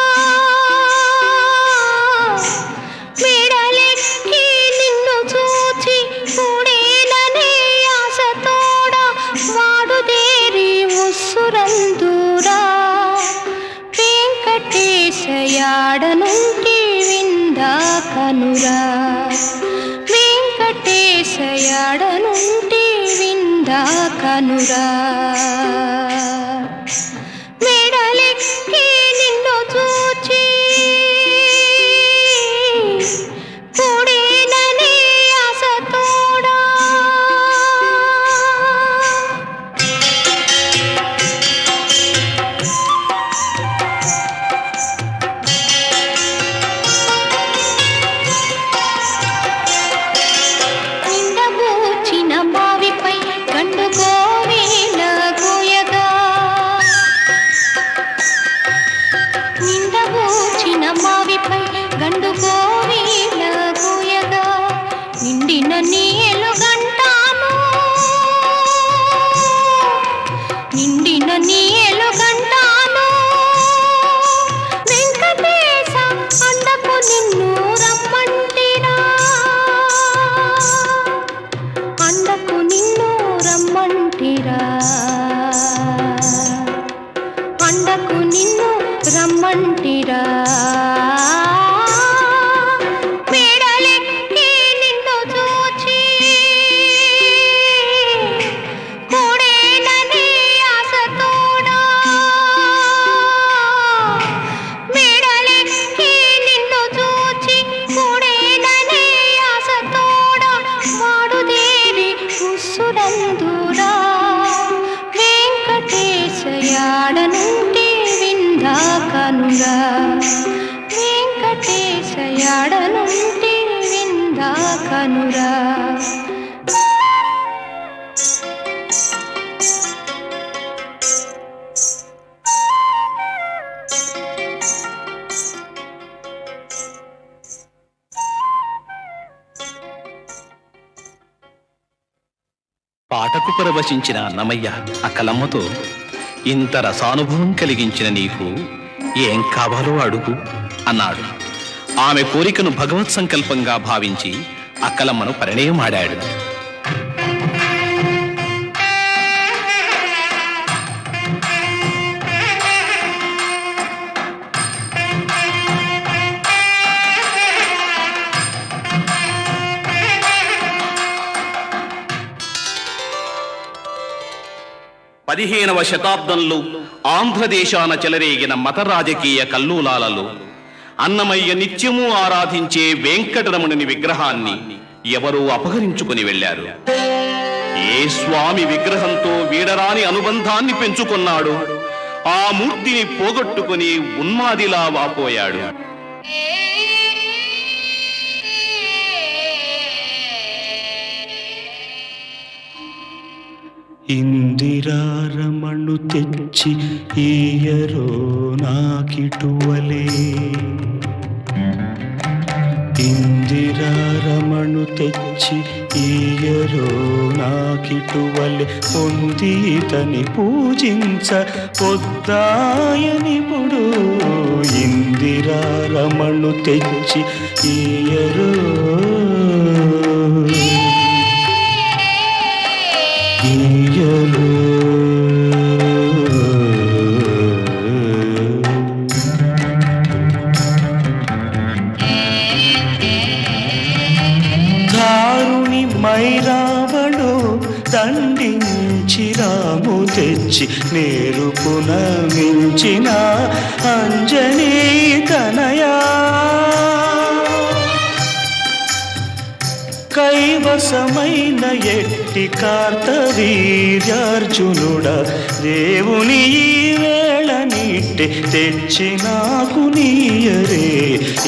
మేడలెక్కి నిన్ను చూచి కూడేననే ఆశతోడా వాడుదేరి ఉస్సురందురా వెంకటేశయాడనుంటి విందా కనురా వెంకటేశయాడనుంటి విందా కనురా మేడలెక్కి నిన్ను చూచి కూడేననే ఆశతోడా కొండకు నిన్ను రమ్మంటిరా మేడలెక్కి నిన్ను చూచి కూడేనని ఆశతోడా మేడలెక్కి నిన్ను చూచి కూడేనని ఆశతోడా మాడుదేరి ఉస్సురందురా వెంకటేశయాడనుంటే విందాకనురా వెంకటేశయాడనుంటే విందాకనురా పాటకు పరవశించిన అన్నమయ్య అక్కలమ్మతో ఇంత రసానుభవం కలిగించిన నీకు ఏం కావాలో అడుగు అన్నాడు. ఆమె కోరికను భగవత్ సంకల్పంగా భావించి అక్కలమ్మను పరిణయమాడాడు. పదిహేనవ శతాబ్దంలో ఆంధ్రదేశాన చెలరేగిన మత రాజకీయ కల్లోలాలలో అన్నమయ్య నిత్యము ఆరాధించే వెంకటరమణుని విగ్రహాన్ని ఎవరో అపహరించుకుని వెళ్లారు. ఏ స్వామి విగ్రహంతో వీడరాని అనుబంధాన్ని పెంచుకున్నాడు ఆ మూర్తిని పోగొట్టుకుని ఉన్మాదిలా వాపోయాడు. ఇందిరారమణు తెచ్చి ఈయరో నాకిటువలే ఇందిరారమణు తెచ్చి ఈయరో నాకిటువలే పొంది తని పూజించ పొద్దాయనిపుడు ఇందిరారమణు తెచ్చి ఈయరో ఈయరో దారుణి మైరావణు దండించి రాము తెచ్చి నేరుపున మించిన అంజనీ తనయా కైవసమైన ఎట్టి కార్తవీర్యార్జునుడ దేవుని ఈ వేళ నీటి తెచ్చి నాకు నీయరే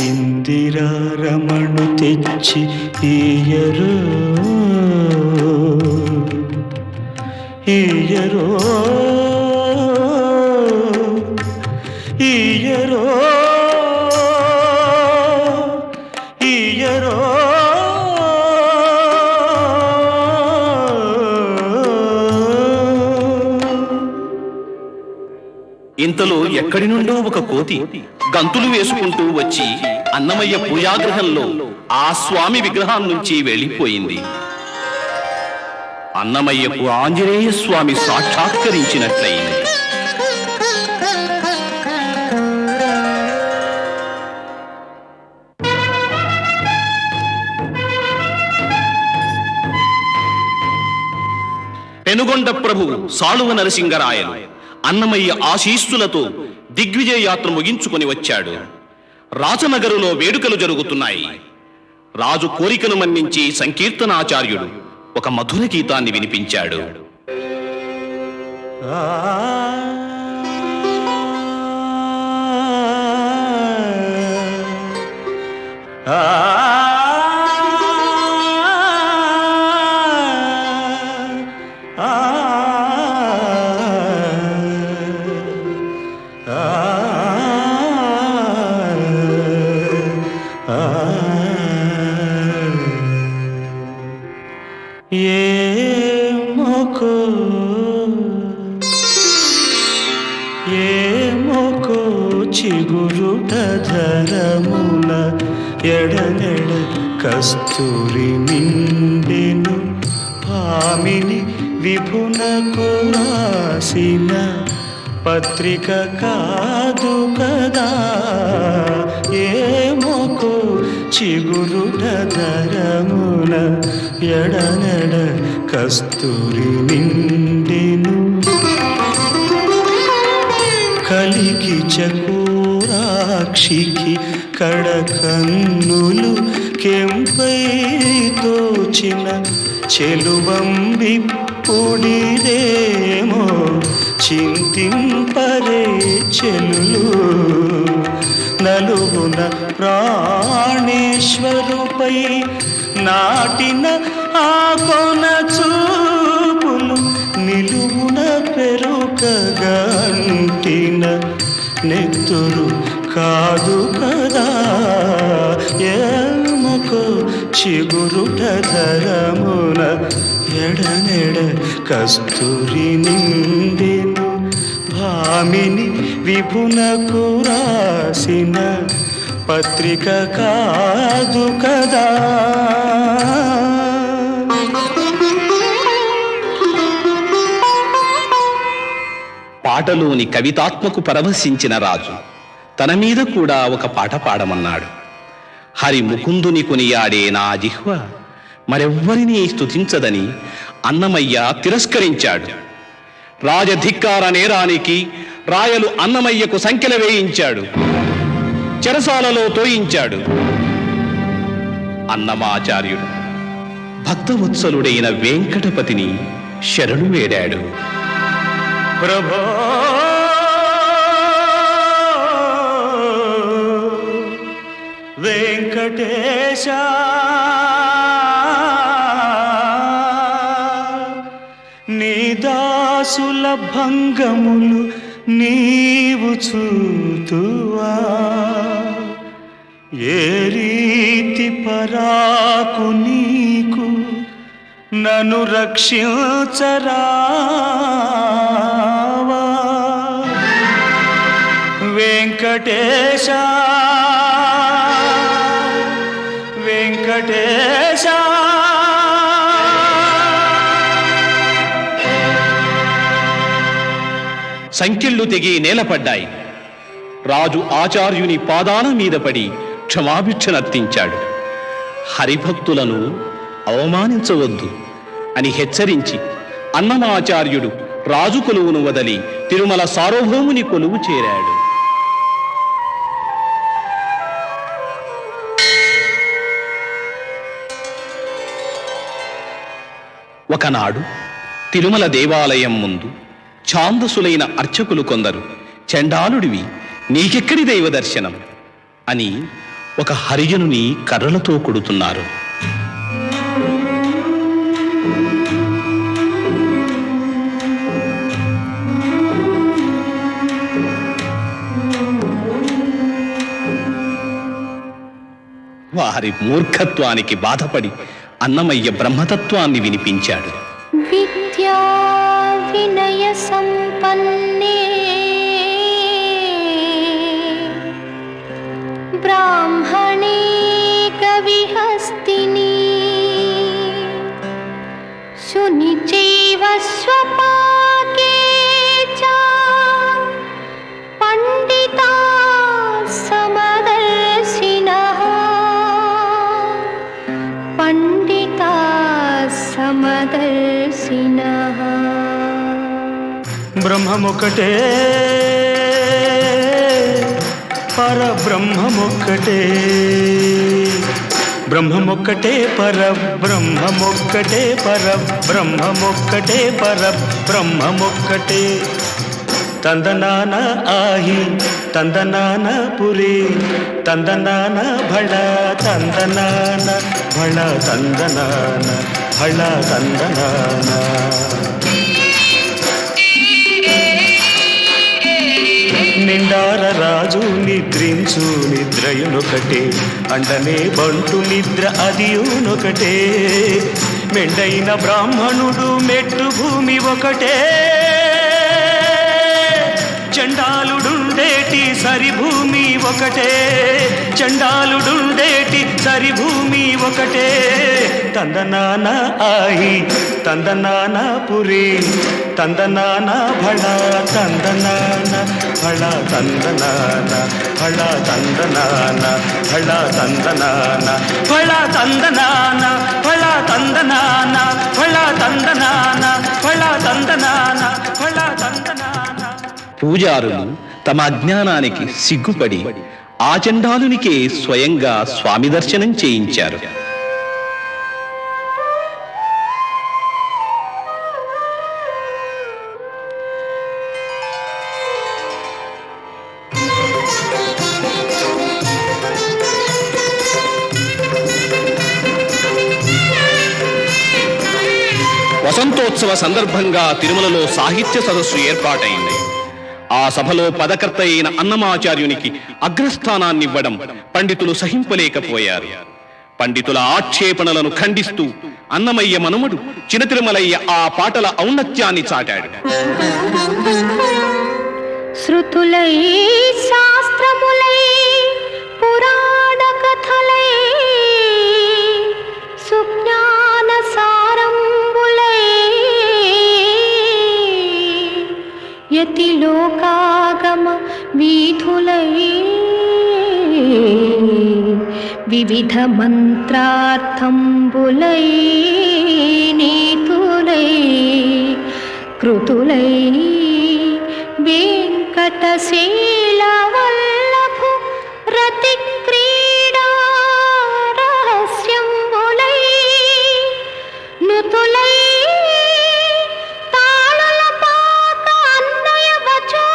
ఇందిరారమణు తెచ్చి ఈయరో ఈయరో ఈయరో ఈయరో ఇంతలో ఎక్కడి నుండో ఒక కోతి గంతులు వేసుకుంటూ వచ్చి అన్నమయ్య పూజాగృహంలో ఆ స్వామి విగ్రహం నుంచి వెళ్ళిపోయింది. అన్నమయ్యకు ఆంజనేయ స్వామి సాక్షాత్కరించినట్లయింది. పెనుగొండ ప్రభు సాళువ నరసింగరాయలు అన్నమయ్య ఆశీస్సులతో దిగ్విజయ యాత్ర ముగించుకొని వచ్చాడు. రాజనగరులో వేడుకలు జరుగుతున్నాయి. రాజు కోరికను మన్నించి సంకీర్తనాచార్యుడు ఒక మధుర గీతాన్ని వినిపించాడు. ఏమోకో చిగురుట ధరమున ఎడనెడ కస్తూరి నిండెను పామిని విభునకు రాసిన పత్రిక కాదు కదా ఏమోకో చిగురుట ధరమున ఎడనెడ కస్తూరి నిండెను కలికి చకోరాక్షికి కడకన్నులు కెంపై తోచిన చెలువంబిప్పుడిదేమో చింతింపరే చెలులు నలుగున ప్రాణేశ్వరుపై నాటిన ఆ కొన చూపులు నిలువున పెరుకగంటిన నెత్తురు కాదు కదా ఏమకో చిగురుట ధరమున ఎడనెడ కస్తూరి నిండెను భామిని విపునకు రాసిన పత్రిక కాదు కదా. పాటలోని కవితాత్మకు పరవశించిన రాజు తన మీద కూడా ఒక పాట పాడమన్నాడు. హరి ముకుందుని కొనియాడే నా జిహ్వ మరెవ్వరినీ స్తుతించదని అన్నమయ్య తిరస్కరించాడు. రాజధిక్కార నేరానికి రాయలు అన్నమయ్యకు సంఖ్యలు వేయించాడు, చెరసాలలో తోయించాడు. అన్నమాచార్యుడు భక్తవత్సలుడైన వెంకటపతిని శరణు వేడాడు. ప్రభో వెంకటేశ నీ దాసుల భంగములు నీవు చూతువా ఏ రీతి పరాకు నీకు నన్ను రక్షించరావా వెంకటేశ వెంకటేశ. సంకెళ్ళు తెగి నేలపడ్డాయి. రాజు ఆచార్యుని పాదాల మీద పడి క్షమాభిక్షనర్తించాడు. హరిభక్తులను అవమానించవద్దు అని హెచ్చరించి అన్నమాచార్యుడు రాజు కొలువును వదలి తిరుమల సార్వభౌముని కొలువు చేరాడు. ఒకనాడు తిరుమల దేవాలయం ముందు ఛాందసులైన అర్చకులు కొందరు చండాలుడివి నీకెక్కడి దైవ దర్శనం అని ఒక హరిజనుని కర్రలతో కొడుతున్నారు. వారి మూర్ఖత్వానికి బాధపడి అన్నమయ్య బ్రహ్మతత్వాన్ని వినిపించాడు. విద్యా వినయ సంపన్నే బ్రాహ్మణే కవిహస్తిని శునిచైవ స్వపాకే చ పండితా సమదర్శినః పండితా సమదర్శినః. బ్రహ్మమొక్కటే పరబ్రహ్మమొక్కటే బ్రహ్మమొక్కటే పరబ్రహ్మమొక్కటే పరబ్రహ్మమొక్కటే పరబ్రహ్మమొక్కటే. తందనాన ఆహి తందనాన పురి తందనాన భళ తందనాన భళ తందనాన భళ తందనాన. నిండార రాజు నిద్రించు నిద్రయునొకటే అండనే బంటు నిద్ర అదియునొకటే మెండైన బ్రాహ్మణుడు మెట్టు భూమి ఒకటే చండాలుడుండేటి సరిభూమి ఒకటే చండాలుడుండేటి సరిభూమి ఒకటే. తందనాన ఆహి తందనాన పురి తందనాన భళ తందనాన ఫళ తందనాన ఫళ తందనాన ఫళ తందనాన ఫళ తందనాన ఫళ తందనాన ఫళ తందనాన ఫళ తందనాన ఫళ తందనాన. పూజారులు తమ అజ్ఞానానికి సిగ్గుపడి ఆ చండాలునికే స్వయంగా స్వామి దర్శనం చేయించారు. వసంతోత్సవ సందర్భంగా తిరుమలలో సాహిత్య సదస్సు ఏర్పాటైంది. ఆ సభలో పదకర్త అయిన అన్నమాచార్యునికి అగ్రస్థానాన్నివ్వడం పండితులు సహింపలేకపోయారు. పండితుల ఆక్షేపణలను ఖండిస్తూ అన్నమయ్య మనుమడు చినతిరుమలయ్య ఆ పాటల ఔన్నత్యాన్ని చాటాడు. శృతులై శాస్త్రములై పురాణ కథలై సుజ్ఞాన సారంబులై యతి లోకాగమ వీధులై వివిధ మంత్రార్థంబులై నీతులై కృతులై వెంకటశీల వల్లభు రతి క్రీడా రహస్యంబులై నుతులై తాళల పాక అన్వయ వచో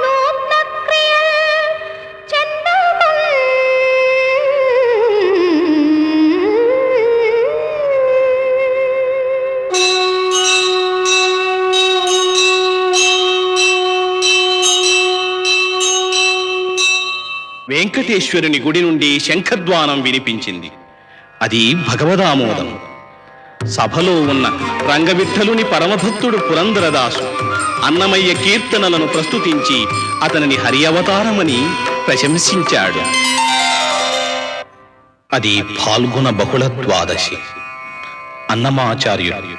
నూత్న క్రియల్ చందముల్ వెంకటేశ్వరుని గుడి నుండి శంఖధ్వానం వినిపించింది. అది భగవదామోదం. సభలో ఉన్న రంగవిఠలుని పరమభక్తుడు పురందరదాసు అన్నమయ్య కీర్తనలను ప్రస్తుతించి అతనిని హరి అవతారమని ప్రశంసించాడు. అది ఫాల్గుణ బహుళ ద్వాదశి. అన్నమాచార్యుడు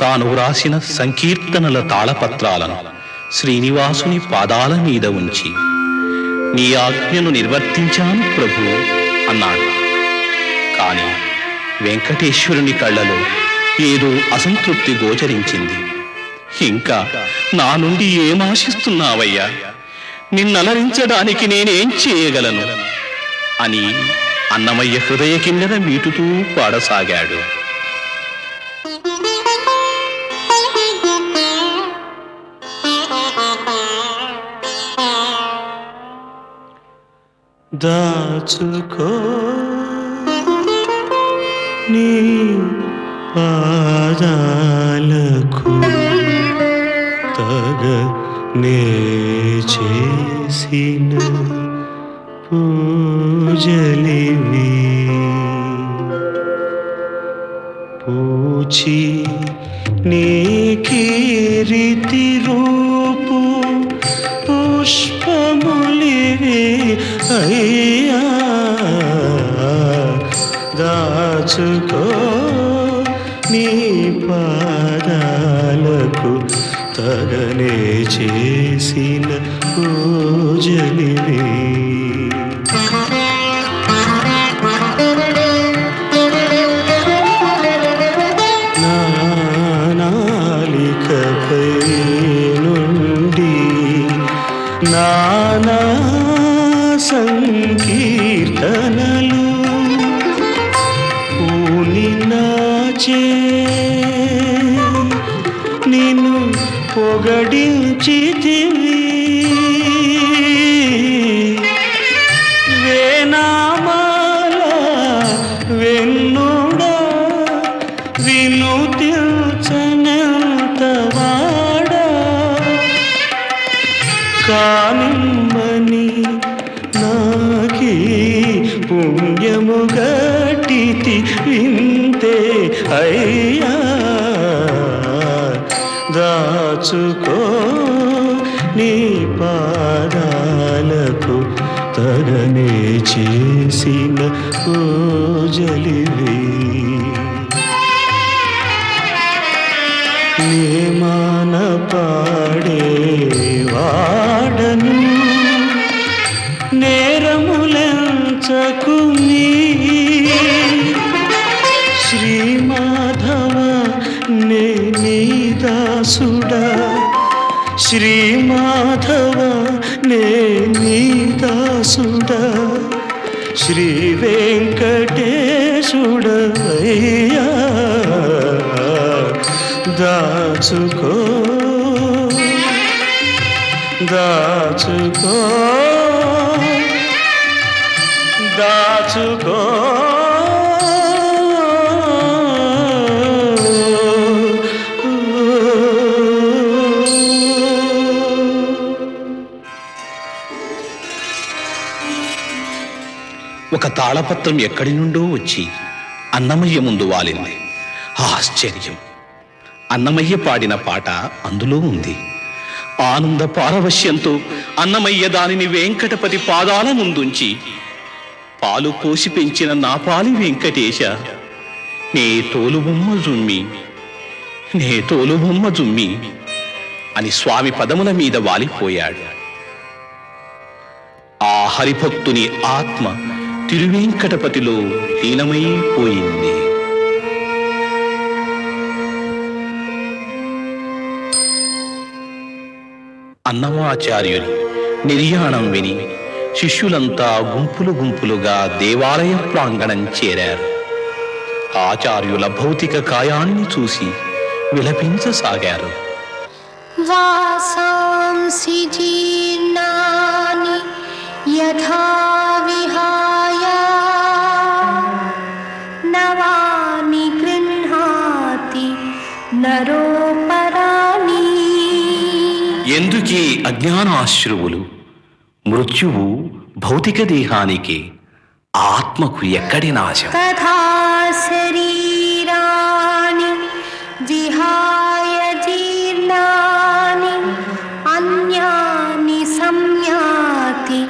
తాను వ్రాసిన సంకీర్తనల తాళపత్రాలను శ్రీనివాసుని పాదాల మీద ఉంచి, నీ ఆజ్ఞను నిర్వర్తించాను ప్రభు అన్నాడు. కాని వెంకటేశ్వరుని కళ్ళలో ఏదో అసంతృప్తి గోచరించింది. ఇంకా నా నుండి ఏమాశిస్తున్నావయ్యా? నిన్నలరించడానికి నేనేం చేయగలను అని అన్నమయ్య హృదయ కిందన మీటుతూ పాడసాగాడు. దాచుకో నీ పాదాలకు తగ నే చేసిన పూజలివి పూచి నీ కీర్తి రూపు పుష్పములివి అయ్యా. దాచుకో నీ పాదాలకు తగనే చేసిన పూజలివి. నాలికపై నుండి నానా సంకీర్తనలు పూని నాచే నిన్ను పొగడించితివి. వేనామాల వెన్నుడా వినుతిల్చనంతవాడా కానిమ్మని నాకీ పుణ్యము గట్టితి వింతే అయ్యా. దాచుకో నీ పాదాలకు తగనే చేసిన పూజలివి. నీ మాన పాడే వాడను శ్రీ మాధవ నే నీ దాసుడా శ్రీ వెంకటేశుడయ్యా దాచుకో దాచుకో దాచుకో ఒక తాళపత్రం ఎక్కడి నుండో వచ్చి అన్నమయ్య ముందు వాలింది. ఆశ్చర్యం! అన్నమయ్య పాడిన పాట అందులో ఉంది. ఆనంద పారవశ్యంతో అన్నమయ్య దానిని వెంకటపతి పాదాల ముందుంచి, పాలు పోసి పెంచిన నా పాలి వెంకటేశ, నే తోలుబొమ్మ జుమ్మి అని స్వామి పదముల మీద వాలిపోయాడు. ఆ హరిభక్తుని ఆత్మ తిరువెంకటపతిలో లీనమైపోయింది. అన్నమాచార్యుని నిర్యాణం విని శిష్యులంతా గుంపులు గుంపులుగా దేవాలయ ప్రాంగణం చేరారు. ఆచార్యుల భౌతిక కాయాన్ని చూసి విలపించసాగారు. వాసాంసి జీర్ణాని యథా విహాయ నవాని గృహ్ణాతి నరోపరాణి. ఎందుకీ అజ్ఞానాశ్రువులు? మృత్యువు భౌతిక దేహానికి, ఆత్మకు ఎక్కడి నాశం? తథా శరీరాణి విహాయ జీర్ణాని అన్యాని సంయాతి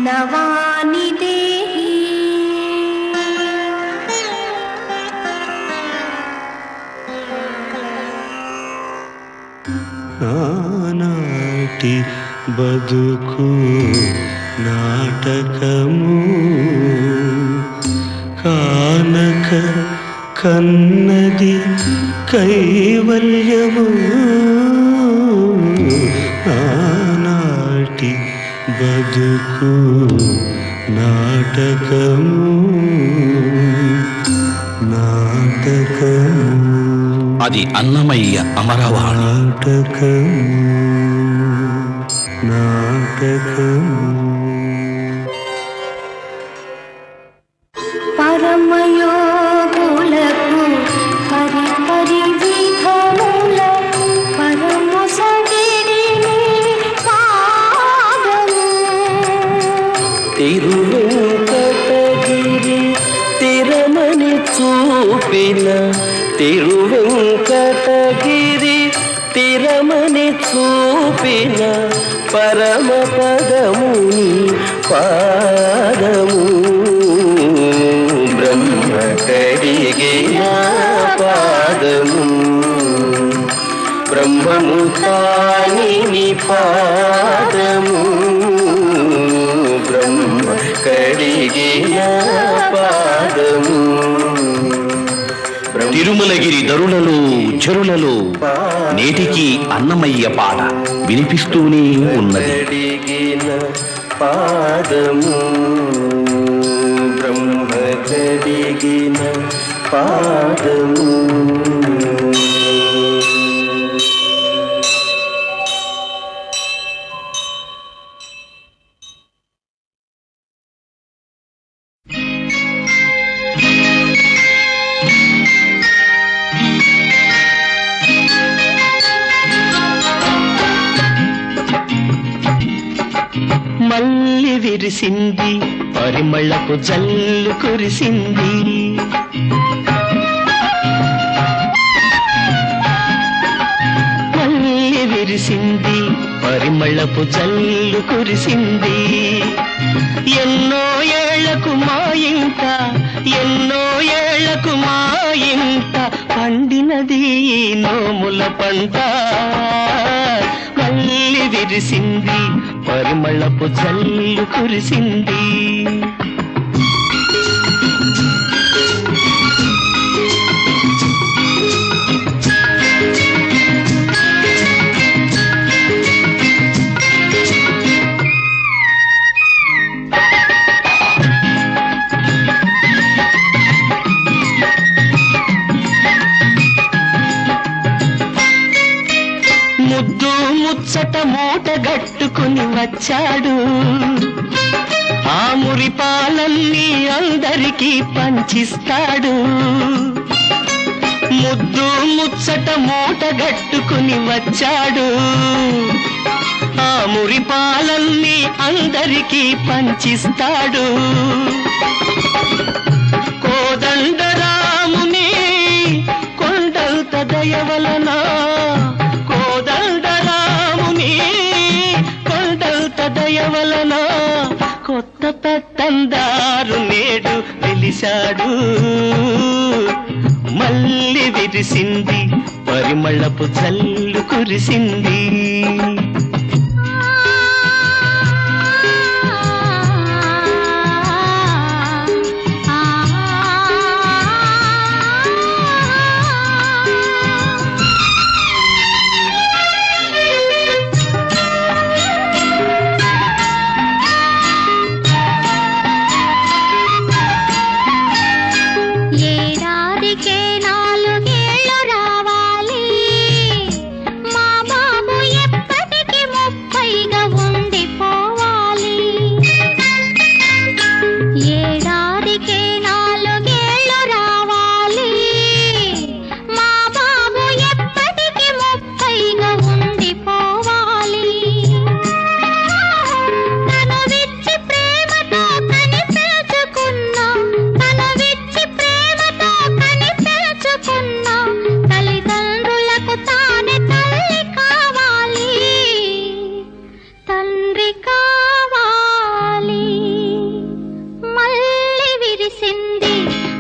నవాని దేహి. నానాటి బతుకు నాటకము కానక కన్నది కైవల్యము. నానాటి బతుకు నాటకము నాటకము అది అన్నమయ్య అమరవాణి. నాటకము నాటకము పరమయోగులకు పరిపరి విధముల పరమసగిరిని పాదము. తిరువెంకటగిరి తిరమని చూపిన తిరువెంకటగిరి తిరమని చూపిన పరమ పదముని పాదము. బ్రహ్మ కడిగిన పాదము బ్రహ్మము తాని పాదము. బ్రహ్మ కడిగిన పాదము. తిరుమలగిరి దరులలో చెరులలో నేటికి అన్నమయ్య పాట వినిపిస్తూనే ఉన్నది. కడిగిన పాదము బ్రహ్మ కడిగిన పాదము. మల్లి విరిసింది పరిమళపు జల్లు కురిసింది. మల్లి విరిసింది పరిమళపు జల్లు కురిసింది. ఎన్నో ఏళ్లకు మా ఇంట ఎన్నో ఏళ్లకు మా ఇంట పండినది నోముల పంట. మల్లి విరిసింది పరిమళపు జల్లు కురిసింది. ముచ్చట మూట గట్టుకుని వచ్చాడు ఆ మురిపాలన్నీ అందరికీ పంచిస్తాడు ముద్దు ముచ్చట మూట గట్టుకుని వచ్చాడు ఆ మురిపాలన్నీ అందరికీ పంచిస్తాడు కోదండరాముని కొండంత దయవలన కోదండరాముని కొండంత దయవలన కొత్త పెత్తందారు నేడు వెలిశాడు మళ్ళీ విరిసింది పరిమళపు జల్లు కురిసింది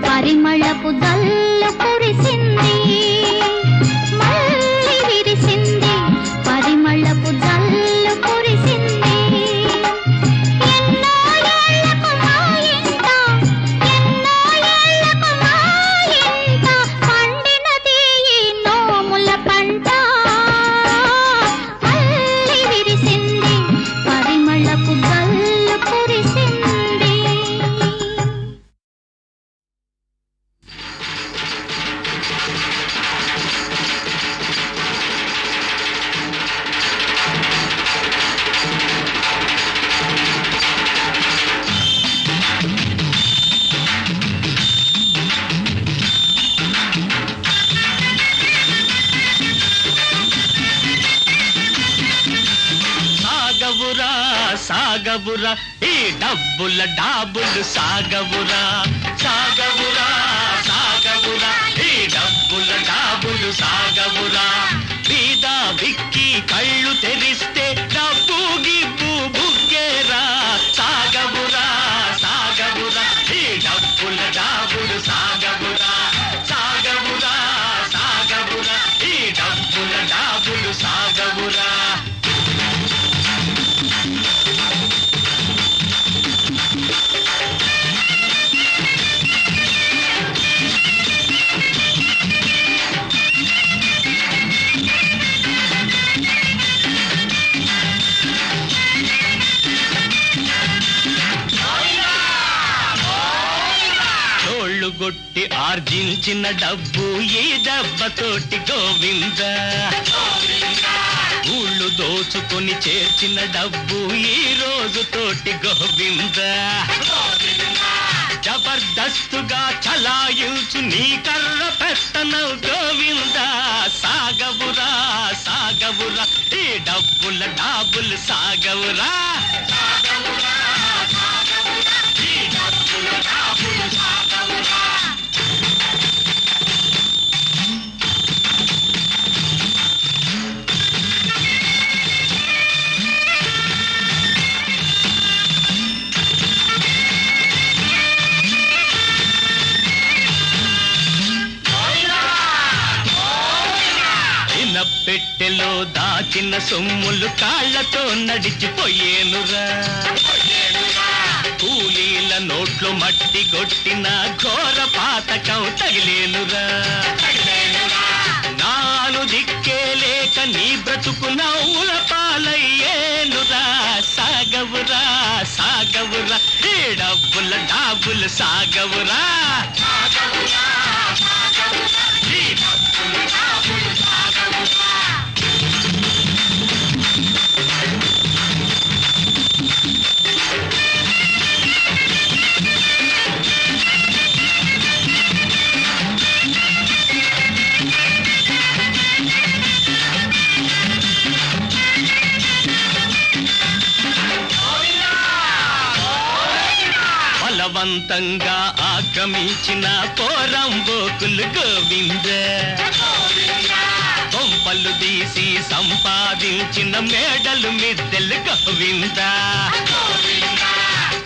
పరిమళపు జల్లు కురిసింది మళ్ళీ విరిసింది పరిమళపు జల్లు కురిసింది ఎన్నో ఏళ్లకు మా ఇంట ఎన్నో ఏళ్లకు మా ఇంట పండినది ఈ నోముల పంట మళ్ళీ విరిసింది పరిమళపు జల్లు కురిసింది సాగవురా సాగవురా ఈ డబ్బుల డాబులు సాగవురా సాగవురా సాగవురా ఈ డబ్బుల డాబులు సాగవురా బీద బిక్కి కళ్ళు తెరిస్తే డబ్బు గిబ్బు బుగ్గేరా సాగవురా సాగవురా ఈ డబ్బుల డాబులు సాగవురా సాగవురా సాగవురా ఈ డబ్బుల డాబులు సాగవురా గొట్టి ఆర్జించిన డబ్బు ఈ దెబ్బతోటి గోవింద ఊళ్ళు దోచుకొని చేర్చిన డబ్బు ఈ రోజు తోటి గోవింద జబర్దస్తుగా చలాయించు నీ కర్ర పెట్టనవు గోవింద సాగవురా సాగవురా ఈ డబ్బుల డాబులు సాగవురా ఈ డబ్బుల డాబులు సాగవురా పెట్టెలో దాచిన సొమ్ములు కాళ్లతో నడిచిపోయేనురా కూలీల నోట్లో మట్టి కొట్టిన ఘోర పాతకం తగిలేనురా నాను దిక్కే లేక నీ బ్రతుకు నవ్వుల పాలయ్యేనురా సాగవురా సాగవురా ఈ డబ్బుల డాబులు సాగవురా ఈ డబ్బుల డాబులు సాగవురా బలవంతంగా ఆక్రమించిన పోరంబోకులు గోవింద కొంపలు తీసి సంపాదించిన మేడలు మిద్దెలు గోవింద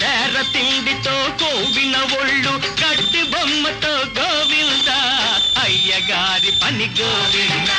తెర తిండితో కోవిన ఒళ్ళు కట్టి బొమ్మతో గోవింద అయ్యగారి పని గోవింద